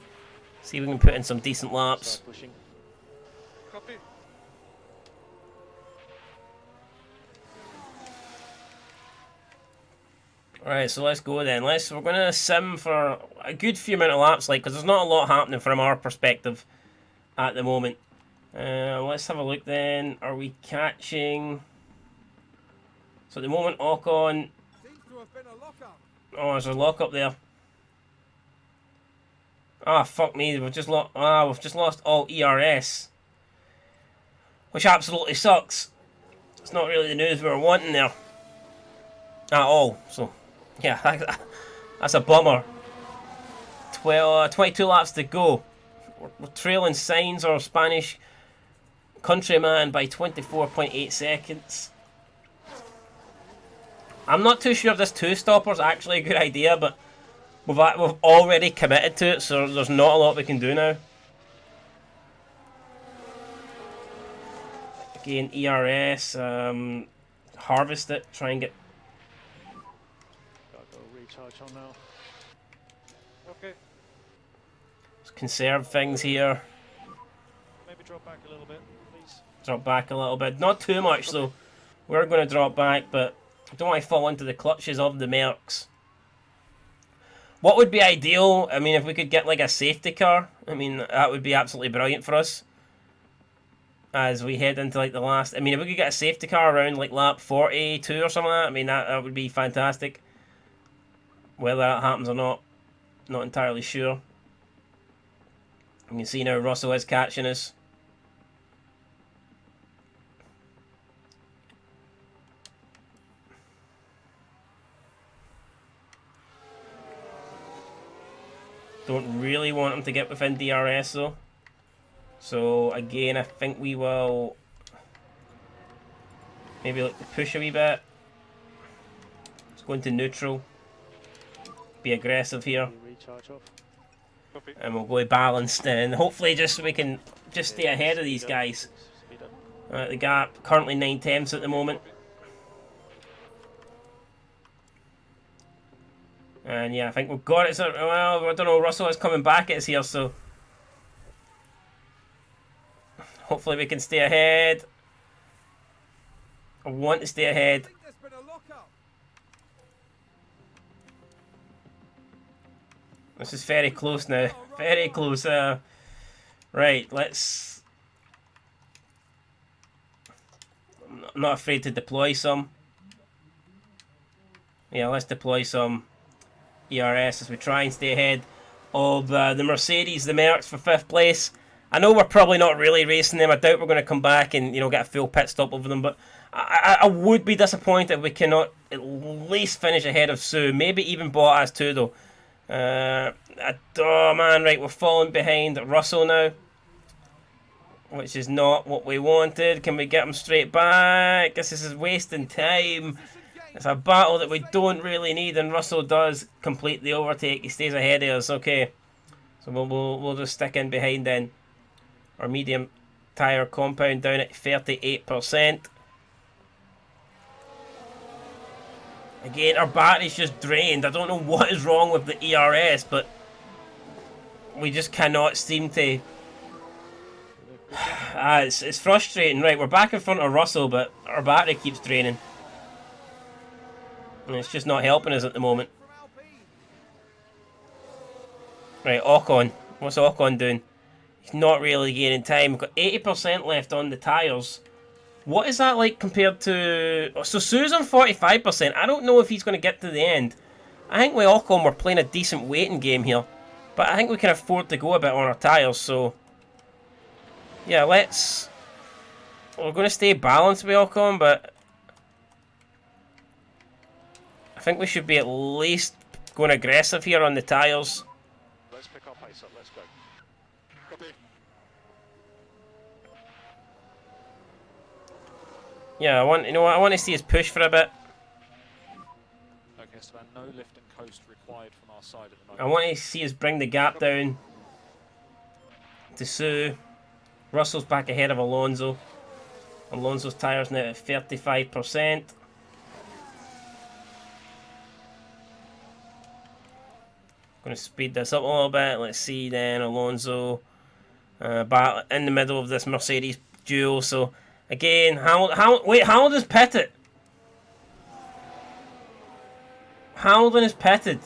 See if we can put in some decent laps. Start pushing. Copy. Alright, so let's go then. We're going to sim for a good few amount of laps, because there's not a lot happening from our perspective at the moment. Let's have a look then. Are we catching? So at the moment, Ocon. Seems to have been a lockup. Oh, there's a lock up there. Ah, fuck me. We've just lost all ERS, which absolutely sucks. It's not really the news we were wanting there at all. So, yeah, that's a bummer. 22 laps to go. We're trailing Sainz, our Spanish countryman, by 24.8 seconds. I'm not too sure if this two-stopper is actually a good idea, but we've already committed to it, so there's not a lot we can do now. Again, ERS, harvest it, try and get... Gotta go recharge on now. Okay. Let's conserve things here. Maybe drop back a little bit, please. Drop back a little bit. Not too much, though. We're going to drop back, but I don't want to fall into the clutches of the Mercs. What would be ideal? I mean, if we could get like a safety car, I mean, that would be absolutely brilliant for us. As we head into like the last, I mean, if we could get a safety car around like lap 42 or something like that, I mean, that would be fantastic. Whether that happens or not entirely sure. You can see now Russell is catching us. Don't really want him to get within DRS though. So again, I think we will maybe look to push a wee bit. Let's go into neutral. Be aggressive here. Recharge off. Copy. And we'll go balanced, and hopefully just we can just stay ahead of these guys. Speed up. The gap currently 9/10 at the moment. And yeah, I think we've got it. So, well, I don't know. Russell is coming back at us here, so hopefully we can stay ahead. I want to stay I ahead. think there's been a lockup. This is very close now. Very close. Right, let's... I'm not afraid to deploy some. Yeah, let's deploy some ERS as we try and stay ahead of the Mercedes, the Mercs, for 5th place. I know we're probably not really racing them. I doubt we're going to come back and get a full pit stop over them, but I would be disappointed if we cannot at least finish ahead of Sue. Maybe even Bottas too, though. Oh man, right, we're falling behind Russell now, which is not what we wanted. Can we get him straight back? This is wasting time. It's a battle that we don't really need, and Russell does complete the overtake. He stays ahead of us. Okay, so we'll just stick in behind then. Our medium tyre compound down at 38%. Again, our battery's just drained. I don't know what is wrong with the ERS, but we just cannot seem to... it's frustrating. Right, we're back in front of Russell, but our battery keeps draining. And it's just not helping us at the moment. From Alpine. Right, Ocon. What's Ocon doing? He's not really gaining time. We've got 80% left on the tyres. What is that like compared to... So Sue's on 45%. I don't know if he's going to get to the end. I think with Ocon we're playing a decent waiting game here. But I think we can afford to go a bit on our tyres, so... Yeah, let's... We're going to stay balanced with Ocon, but... I think we should be at least going aggressive here on the tyres. Let's pick our pace up. Let's go. Copy. Yeah, I want to see us push for a bit. Okay, so no lift and coast required from our side at the I moment. want to see us bring the gap down to Sue. Russell's back ahead of Alonso. Alonso's tyres now at 35%. Going to speed this up a little bit. Let's see then Alonso back in the middle of this Mercedes duel. So again, Hamilton's pitted. Hamilton is pitted.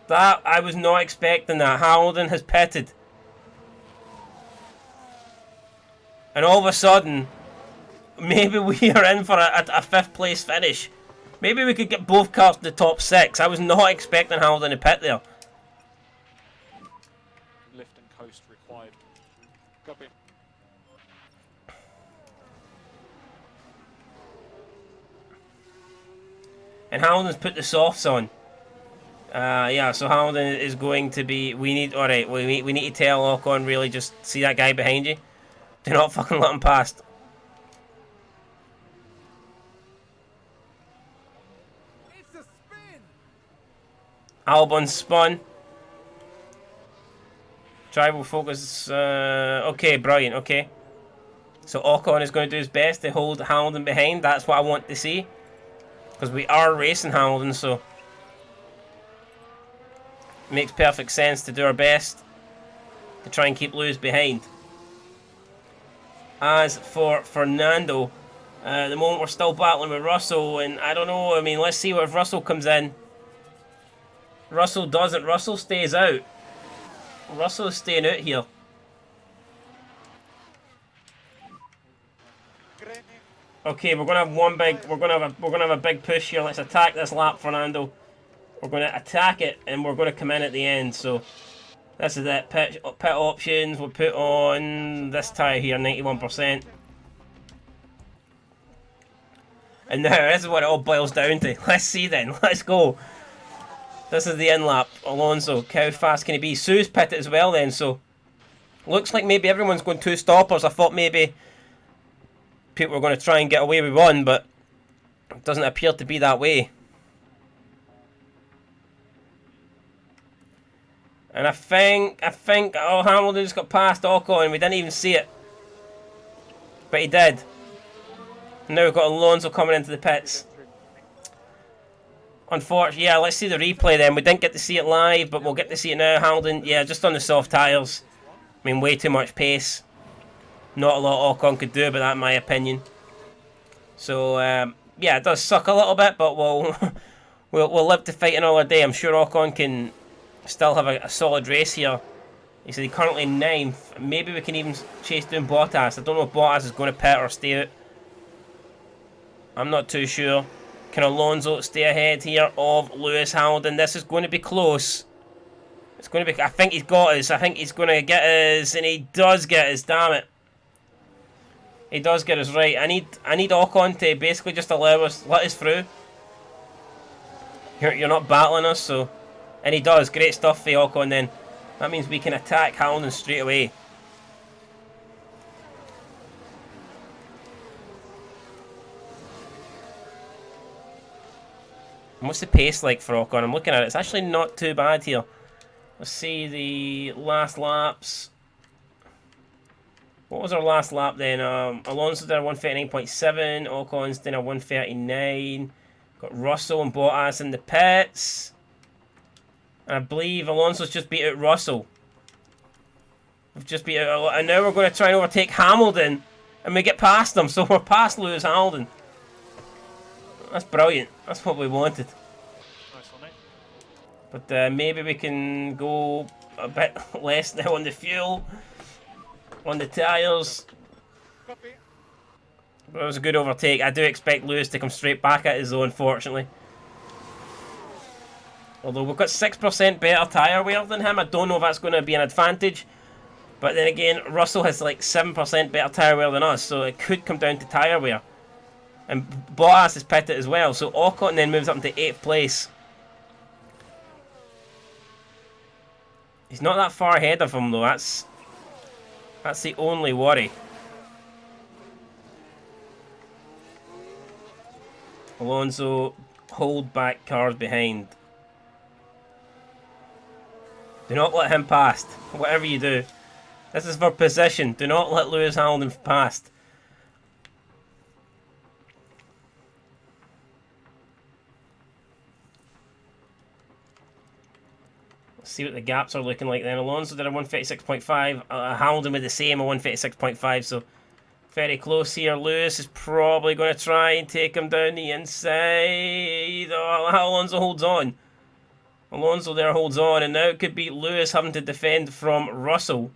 That I was not expecting that. Hamilton has pitted. And all of a sudden, maybe we are in for a 5th place finish. Maybe we could get both cars to the top 6. I was not expecting Hamilton to pit there. Lift and coast required. Copy. And Hamilton's put the softs on. Yeah, so Hamilton is going to be... We need to tell Ocon, really, just see that guy behind you. Do not fucking let him past. It's a spin. Albon spun. Driver focus. Okay, brilliant. Okay. So Ocon is going to do his best to hold Hamilton behind. That's what I want to see. Because we are racing Hamilton, so... Makes perfect sense to do our best to try and keep Lewis behind. As for Fernando, at the moment we're still battling with Russell, and I don't know, I mean, let's see what if Russell comes in. Russell doesn't, Russell stays out. Russell is staying out here. Okay, we're gonna have a big push here. Let's attack this lap, Fernando. We're gonna attack it, and we're gonna come in at the end. So this is it. Pit options. We'll put on this tyre here, 91%. And now this is what it all boils down to. Let's see then. Let's go. This is the in lap. Alonso. How fast can he be? Sue's pitted as well then. So looks like maybe everyone's going 2 stoppers. I thought maybe people were going to try and get away with one, but it doesn't appear to be that way. And I think, oh, Hamilton just got past Ocon and we didn't even see it. But he did. And now we've got Alonso coming into the pits. Unfortunately, yeah, let's see the replay then. We didn't get to see it live, but we'll get to see it now. Hamilton, yeah, just on the soft tyres. I mean, way too much pace. Not a lot Ocon could do about that, in my opinion. So, yeah, it does suck a little bit, but we'll live to fight another day. I'm sure Ocon can still have a solid race here. He said he's currently 9th. Maybe we can even chase down Bottas. I don't know if Bottas is going to pit or stay out. I'm not too sure. Can Alonso stay ahead here of Lewis Hamilton? This is going to be close. It's going to be... I think he's got us. I think he's going to get us. And he does get us. Damn it. He does get us right. I need Ocon to basically just allow us... Let us through. You're not battling us, so... And he does. Great stuff for Ocon then. That means we can attack Hamilton straight away. And what's the pace like for Ocon? I'm looking at it. It's actually not too bad here. Let's see the last laps. What was our last lap then? Alonso did a 139.7. Ocon's did a 139. Got Russell and Bottas in the pits. And I believe Alonso's just beat out Russell. We've just beat out, and now we're going to try and overtake Hamilton. And we get past them, so we're past Lewis Hamilton. That's brilliant. That's what we wanted. Nice one, mate. But maybe we can go a bit less now on the fuel. On the tyres. Copy. But it was a good overtake. I do expect Lewis to come straight back at his though, unfortunately. Although we've got 6% better tyre wear than him. I don't know if that's going to be an advantage. But then again, Russell has like 7% better tyre wear than us. So it could come down to tyre wear. And Bottas is pitted as well. So Ocon then moves up into 8th place. He's not that far ahead of him though. That's the only worry. Alonso, hold back cars behind. Do not let him past. Whatever you do. This is for position. Do not let Lewis Hamilton past. Let's see what the gaps are looking like then. Alonso did a 136.5. Hamilton with the same, a 136.5. So very close here. Lewis is probably going to try and take him down the inside. Oh, Alonso holds on. Alonso there holds on. And now it could be Lewis having to defend from Russell.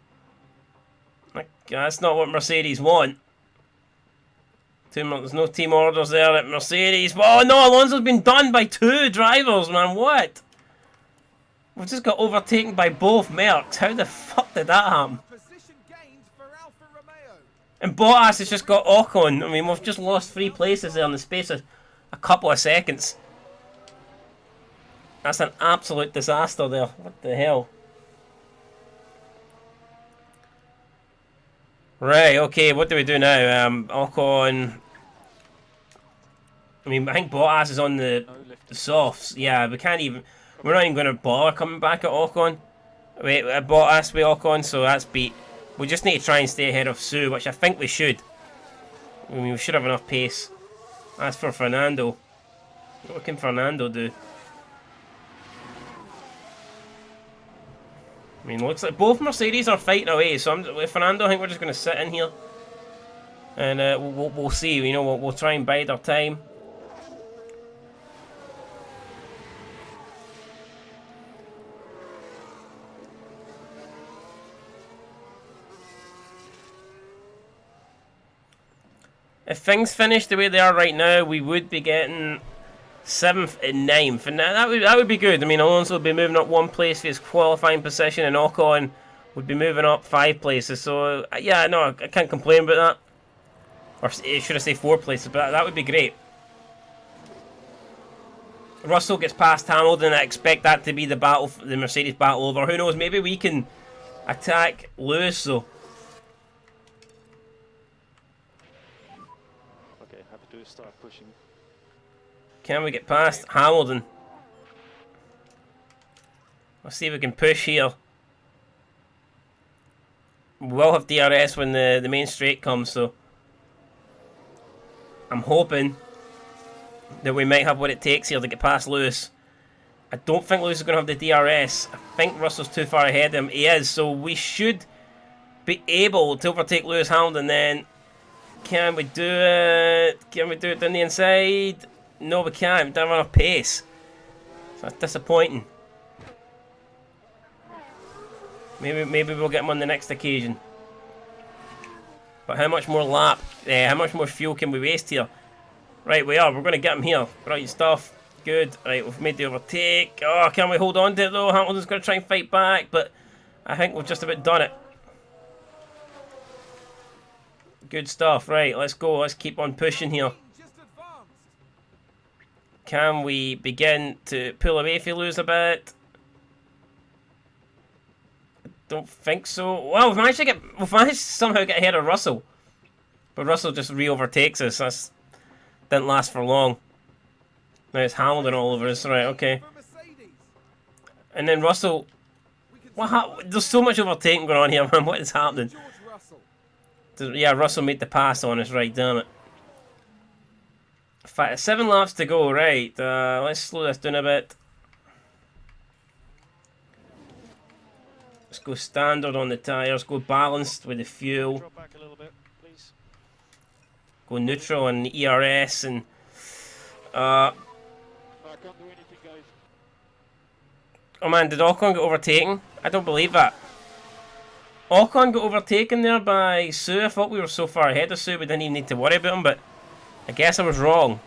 That's not what Mercedes want. There's no team orders there at Mercedes. Oh no, Alonso's been done by 2 drivers, man. What? We've just got overtaken by both Mercs. How the fuck did that happen? Position gained for Alfa Romeo. And Bottas has just got Ocon. I mean, we've just lost 3 places there in the space of a couple of seconds. That's an absolute disaster there. What the hell? Right, okay, what do we do now? Ocon... I mean, I think Bottas is on the softs. Yeah, we can't even... We're not even going to bother coming back at Ocon. Wait, Bottas with Ocon, so that's beat. We just need to try and stay ahead of Sue, which I think we should. I mean, we should have enough pace. As for Fernando, what can Fernando do? I mean, looks like both Mercedes are fighting away, so with Fernando, I think we're just going to sit in here. And we'll see, you know, we'll try and bide our time. If things finish the way they are right now, we would be getting 7th and 9th, and that would be good. I mean, Alonso would be moving up 1 place for his qualifying position, and Ocon would be moving up 5 places. So yeah, no, I can't complain about that. Or should I say 4 places? But that would be great. Russell gets past Hamilton. I expect that to be the battle, the Mercedes battle over. Who knows? Maybe we can attack Lewis though. Okay, happy to start pushing. Can we get past Hamilton? Let's see if we can push here. We'll have DRS when the main straight comes, so I'm hoping that we might have what it takes here to get past Lewis. I don't think Lewis is going to have the DRS. I think Russell's too far ahead of him. He is, so we should be able to overtake Lewis Hamilton then. Can we do it? Can we do it down the inside? No, we can't. We don't have enough pace. So that's disappointing. Maybe we'll get him on the next occasion. But how much more lap? How much more fuel can we waste here? Right, we are. We're going to get him here. Brilliant stuff. Good. Right, we've made the overtake. Oh, can we hold on to it though? Hamilton's going to try and fight back, but I think we've just about done it. Good stuff. Right, let's go. Let's keep on pushing here. Can we begin to pull away if we lose a bit? I don't think so. Well, we've managed to somehow get ahead of Russell. But Russell just re-overtakes us. That didn't last for long. Now it's Hamilton all over us. Right, okay. And then Russell... There's so much overtaking going on here, man. What is happening? Yeah, Russell made the pass on us, right, damn it. 7 laps to go, right. Let's slow this down a bit. Let's go standard on the tyres, go balanced with the fuel. Drop back a little bit, please. Go neutral on the ERS and I can't do anything, guys. oh man, did Ocon get overtaken? I don't believe that. Ocon got overtaken there by Sue. I thought we were so far ahead of Sue we didn't even need to worry about him, but I guess I was wrong.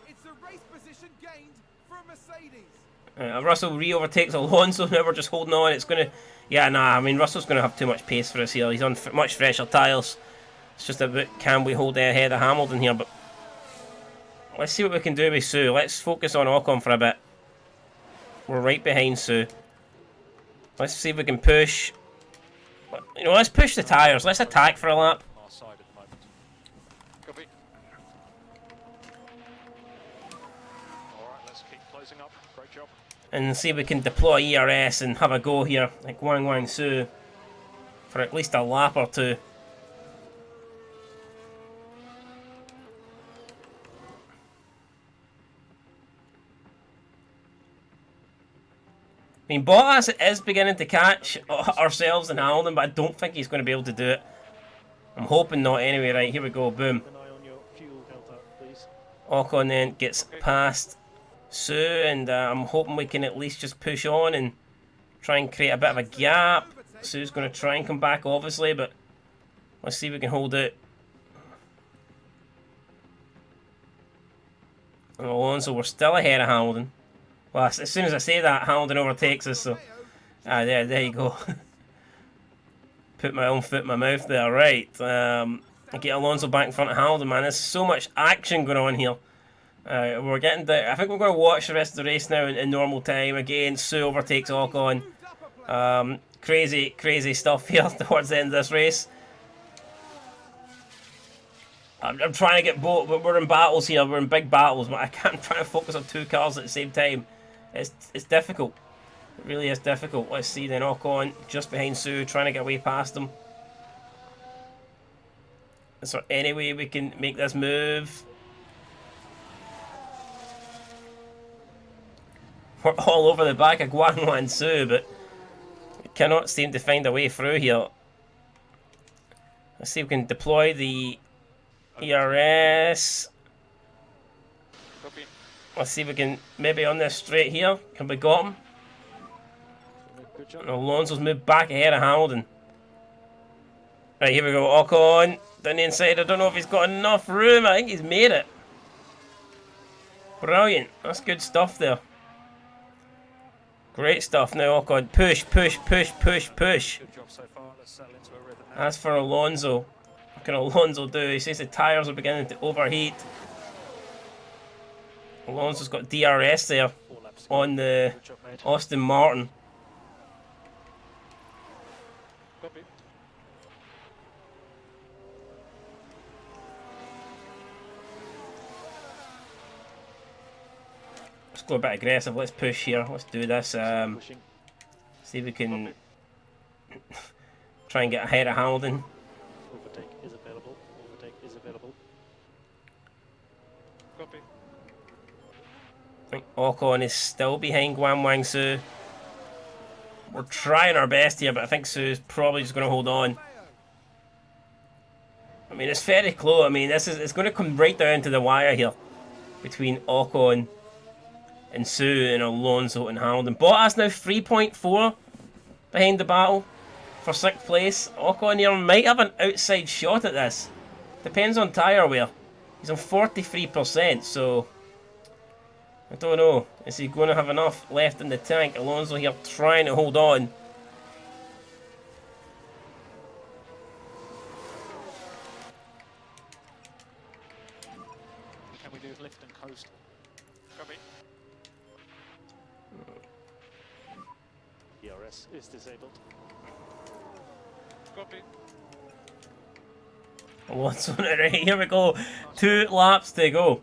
It's a race position gained for a Mercedes. Russell re-overtakes Alonso. Now we're just holding on. It's gonna, yeah, nah. I mean, Russell's gonna have too much pace for us here. He's on much fresher tyres. It's just about can we hold ahead of Hamilton here? But let's see what we can do with Sue. Let's focus on Ocon for a bit. We're right behind Sue. Let's see if we can push. You know, let's push the tyres. Let's attack for a lap. On our side at the moment. Copy. Alright, let's keep closing up. Great job. And see if we can deploy ERS and have a go here, like Wang Su, for at least a lap or two. I mean, Bottas is beginning to catch ourselves and Hamilton, but I don't think he's going to be able to do it. I'm hoping not anyway. Right, here we go, boom. Keep an eye on your fuel filter, please. Ocon then gets past Sue, and I'm hoping we can at least just push on and try and create a bit of a gap. Sue's going to try and come back, obviously, but let's see if we can hold it. And Alonso, we're still ahead of Hamilton. Well, as soon as I say that, Hamilton overtakes us, so... there you go. Put my own foot in my mouth there, right. I get Alonso back in front of Hamilton, man. There's so much action going on here. We're getting there. I think we're going to watch the rest of the race now in normal time. Again, Sue overtakes Ocon. Crazy stuff here towards the end of this race. I'm trying to get both, but we're in battles here. We're in big battles, but I can't. I'm trying to focus on 2 cars at the same time. It's difficult. It really is difficult. Let's see then. Ocon just behind Sue, trying to get away past him. Is there any way we can make this move? We're all over the back of Guan Su, but we cannot seem to find a way through here. Let's see if we can deploy the ERS. Copy. Let's see if we can, maybe on this straight here, can we got him? Good job. And Alonso's moved back ahead of Hamilton. Right, here we go, Ocon, down the inside. I don't know if he's got enough room. I think he's made it. Brilliant, that's good stuff there. Great stuff now, Ocon. Push. Good job so far. Let's settle into a rhythm now. As for Alonso, what can Alonso do? He says the tyres are beginning to overheat. Alonso's got DRS there 4 laps to go. on the Good job, mate. Aston Martin. Copy. Let's go a bit aggressive. Let's push here. Let's do this. Pushing. See if we can try and get ahead of Hamilton. Overtake is available. Overtake is available. Copy. I think Ocon is still behind Wang Su. We're trying our best here, but I think Su's probably just going to hold on. I mean, it's very close. I mean, it's going to come right down to the wire here between Ocon and Su and Alonso and Hamilton. Bottas now 3.4 behind the battle for 6th place. Ocon here might have an outside shot at this. Depends on tyre wear. He's on 43%, so I don't know. Is he going to have enough left in the tank? Alonso here trying to hold on. Can we do lift and coast? Copy. ERS is disabled. Copy. Alonso, right, here we go. 2 laps to go.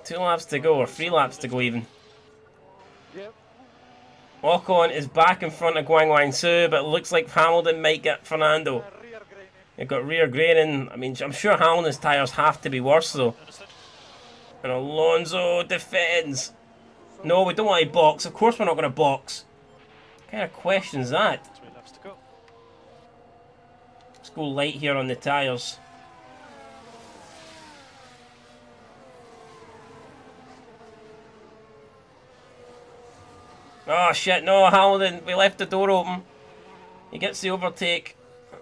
2 laps to go, or 3 laps to go even. Yep. Ocon is back in front of Wang Su, but it looks like Hamilton might get Fernando. Rear graining. They've got rear graining. I mean, I'm sure Hamilton's tyres have to be worse though. Understood. And Alonso defends. No, we don't want to box. Of course we're not going to box. What kind of question is that? 3 laps to go. Let's go light here on the tyres. Oh shit, no, Hamilton, we left the door open. He gets the overtake. A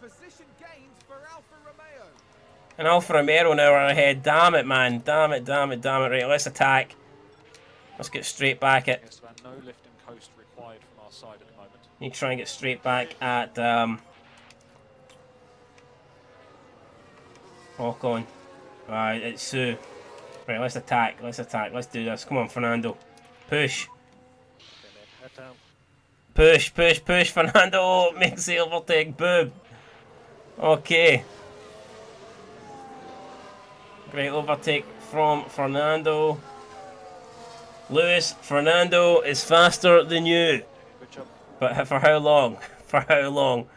position gained for Alfa Romeo. And Alfa Romeo now are ahead. Damn it, man. Damn it, damn it, damn it. Right, let's attack. Let's get straight back at... Yes, man, no lift and coast required from our side at the moment. Need to try and get straight back at... Ocon. Alright, it's Sue. Right, let's attack. Let's attack. Let's do this. Come on, Fernando. Push. Okay, then, head down. Push, push, push, Fernando. Makes the overtake. Boom. Okay. Great overtake from Fernando. Lewis, Fernando is faster than you. Good job. But for how long? For how long?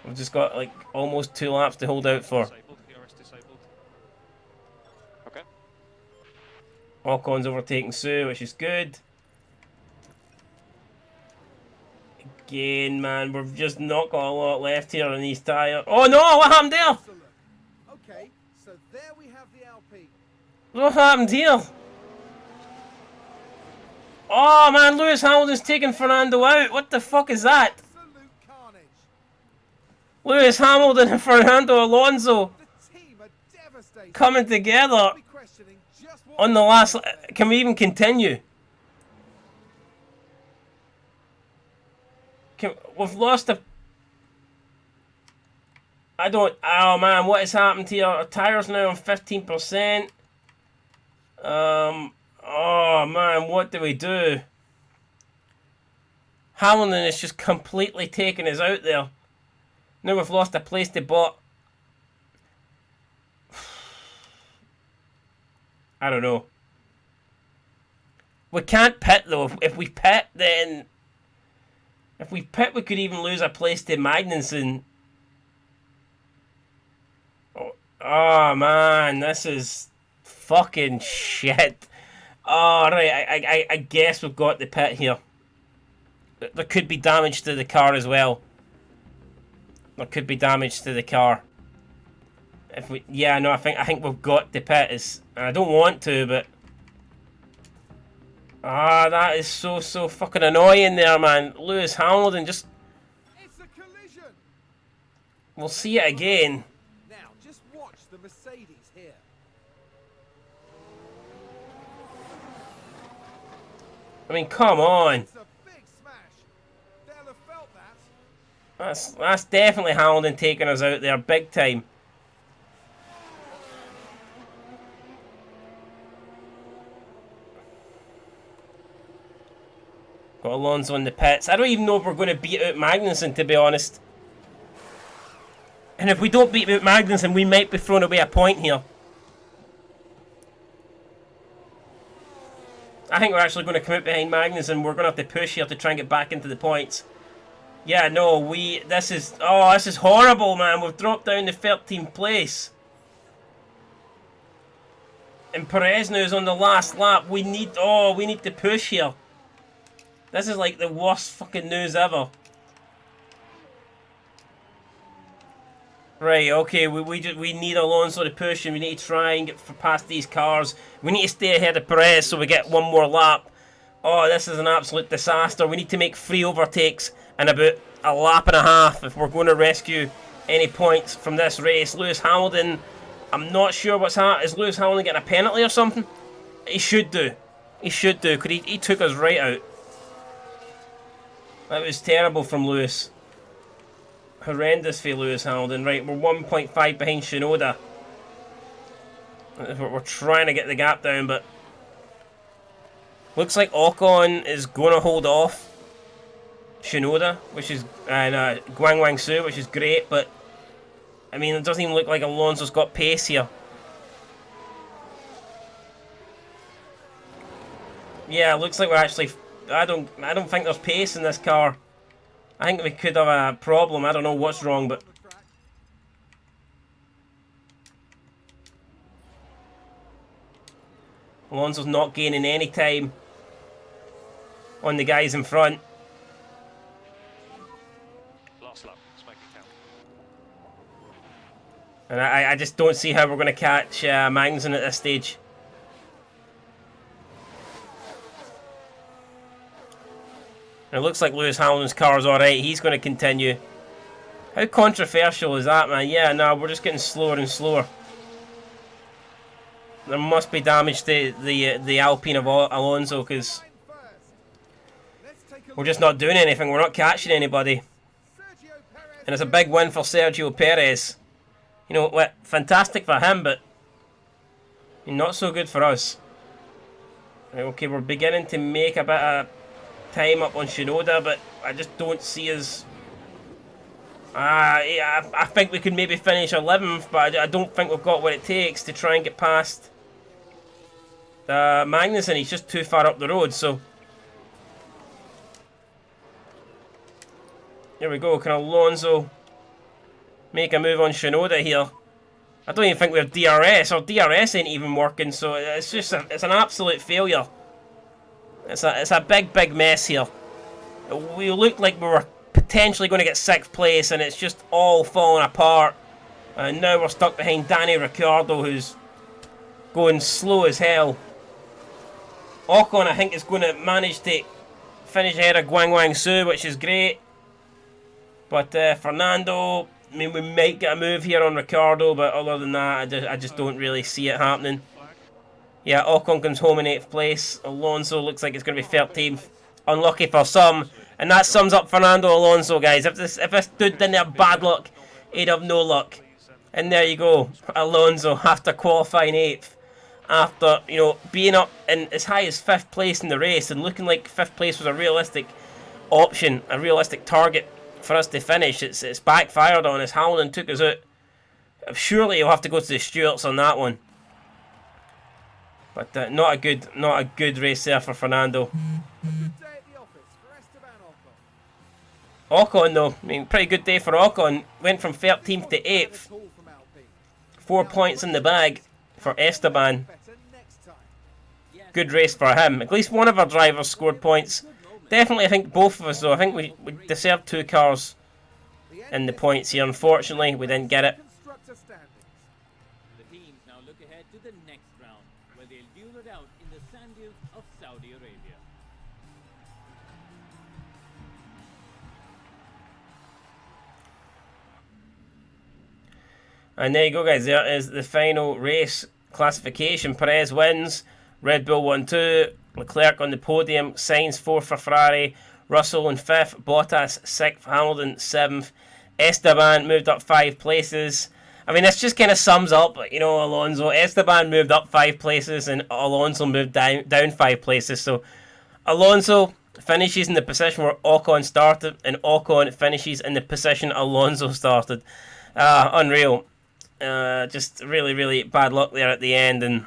We've just got like almost 2 laps to hold out for. Disabled. ERS disabled. Okay. Ocon's overtaking Sue, which is good. Again, man, we've just not got a lot left here on these tyres. Oh no, what happened there? Excellent. Okay, so there we have the Alpine. What happened here? Oh man, Lewis Hamilton's taking Fernando out. What the fuck is that? Absolute carnage. Lewis Hamilton and Fernando Alonso The team are devastated. coming together I'll be questioning just what on the last... Can we even continue? We've lost a... I don't... Oh man, what has happened here? Our tyres now on 15%. Oh man, what do we do? Hamilton is just completely taking us out there. Now we've lost a place to bot. I don't know. We can't pit though. If we pit, then... If we pit, we could even lose a place to Magnussen. Oh man, this is fucking shit. Oh, right, I guess we've got the pit here. There could be damage to the car as well. There could be damage to the car. If we, yeah, no, I think we've got the pit. I don't want to, but that is so fucking annoying there, man. Lewis Hamilton just. It's a collision. We'll see it again. Now, just watch the Mercedes here. I mean, come on. It's a big smash. They'll have felt that. That's definitely Hamilton taking us out there big time. Got Alonso in the pits. I don't even know if we're going to beat out Magnussen, to be honest. And if we don't beat out Magnussen, we might be throwing away a point here. I think we're actually going to come out behind Magnussen. We're going to have to push here to try and get back into the points. Yeah, no, this is horrible, man. We've dropped down to 13th place. And Perez now is on the last lap. We need to push here. This is like the worst fucking news ever. Right, okay, we need Alonso to push and we need to try and get past these cars. We need to stay ahead of Perez so we get one more lap. Oh, this is an absolute disaster. We need to make 3 overtakes in about a lap and a half if we're going to rescue any points from this race. Lewis Hamilton, I'm not sure what's happening. Is Lewis Hamilton getting a penalty or something? He should do. He should do, because he took us right out. That was terrible from Lewis. Horrendous for Lewis Hamilton. Right, we're 1.5 behind Shinoda. We're trying to get the gap down, but looks like Ocon is going to hold off Shinoda, which is Guang Su, which is great. But I mean, it doesn't even look like Alonso's got pace here. Yeah, it looks like we're actually. I don't think there's pace in this car. I think we could have a problem. I don't know what's wrong, but Alonso's not gaining any time on the guys in front. Last lap, let's make it count. And I just don't see how we're going to catch Magnussen at this stage. And it looks like Lewis Hamilton's car's alright. He's going to continue. How controversial is that, man? Yeah, no, we're just getting slower and slower. There must be damage to the Alpine of Alonso, because we're just not doing anything. We're not catching anybody. And it's a big win for Sergio Perez. You know what? Fantastic for him, but not so good for us. Right, okay, we're beginning to make a bit of time up on Shinoda, but I just don't see us. Yeah, I think we could maybe finish 11th, but I don't think we've got what it takes to try and get past Magnussen. He's just too far up the road, so here we go. Can Alonso make a move on Shinoda here? I don't even think we have DRS. Our DRS ain't even working, so it's just it's an absolute failure. It's a big mess here. We looked like we were potentially going to get 6th place, and it's just all falling apart. And now we're stuck behind Danny Ricciardo, who's going slow as hell. Ocon, I think, is going to manage to finish ahead of Guangwang-Su, which is great. But Fernando, I mean, we might get a move here on Ricciardo, but other than that, I just don't really see it happening. Yeah, Ocon comes home in 8th place. Alonso looks like it's going to be 13th. Unlucky for some. And that sums up Fernando Alonso, guys. If this dude didn't have bad luck, he'd have no luck. And there you go. Alonso, after qualifying 8th. After, you know, being up in as high as 5th place in the race and looking like 5th place was a realistic option, a realistic target for us to finish. It's backfired on us. Hamilton took us out. Surely he'll have to go to the stewards on that one. But not a good race there for Fernando. Ocon though, I mean, pretty good day for Ocon. Went from 13th to 8th. 4 points in the bag for Esteban. Good race for him. At least one of our drivers scored points. Definitely, I think both of us though. I think we deserved 2 cars in the points here. Unfortunately, we didn't get it. The teams now look ahead to the next round, where they'll duel it out in the sand dunes of Saudi Arabia. And there you go, guys. There is the final race classification. Perez wins. Red Bull 1-2. Leclerc on the podium. Sainz 4th for Ferrari. Russell in 5th. Bottas 6th. Hamilton 7th. Esteban moved up 5 places. I mean, this just kind of sums up, you know, Alonso. Esteban moved up 5 places and Alonso moved down 5 places. So Alonso finishes in the position where Ocon started, and Ocon finishes in the position Alonso started. Unreal. Just really bad luck there at the end, and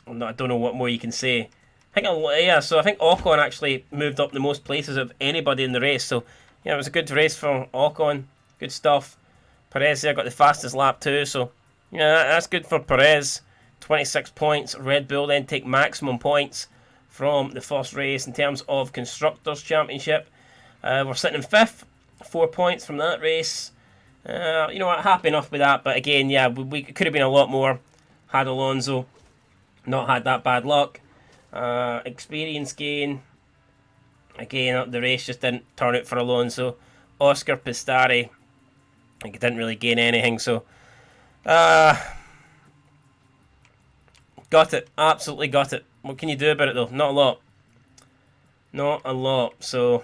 I don't know what more you can say. I think Ocon actually moved up the most places of anybody in the race. So yeah, it was a good race for Ocon. Good stuff. Perez there got the fastest lap too. So yeah, that's good for Perez. 26 points. Red Bull then take maximum points from the first race in terms of Constructors' Championship. We're sitting in 5th. 4 points from that race. You know what, happy enough with that, but again, yeah, we could have been a lot more had Alonso not had that bad luck. Experience gain. Again, the race just didn't turn out for Alonso. Oscar Piastri, he didn't really gain anything, so got it, absolutely got it. What can you do about it though? Not a lot. Not a lot, so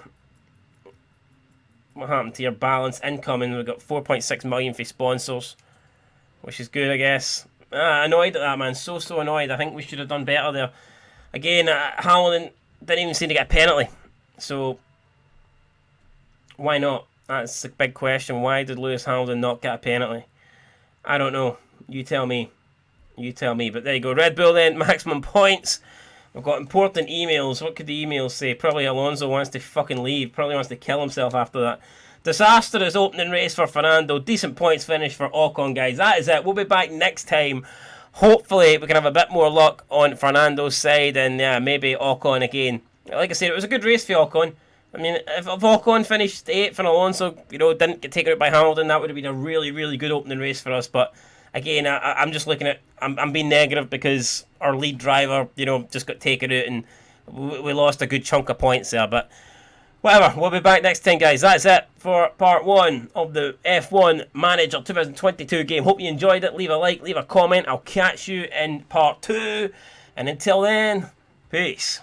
what happened to your balance? Incoming, we've got 4.6 million for sponsors, which is good, I guess. Annoyed at that, man. So annoyed. I think we should have done better there. Again, Hamilton didn't even seem to get a penalty. So, why not? That's the big question. Why did Lewis Hamilton not get a penalty? I don't know. You tell me. You tell me. But there you go. Red Bull then, maximum points. We've got important emails. What could the emails say? Probably Alonso wants to fucking leave. Probably wants to kill himself after that. Disastrous opening race for Fernando. Decent points finish for Ocon, guys. That is it. We'll be back next time. Hopefully, we can have a bit more luck on Fernando's side, and yeah, maybe Ocon again. Like I said, it was a good race for Ocon. I mean, if Ocon finished 8th and Alonso, didn't get taken out by Hamilton, that would have been a really, really good opening race for us. But again, I'm just looking at, I'm being negative because our lead driver, just got taken out and we lost a good chunk of points there. But whatever, we'll be back next time, guys. That's it for part 1 of the F1 Manager 2022 game. Hope you enjoyed it. Leave a like, leave a comment. I'll catch you in part 2. And until then, peace.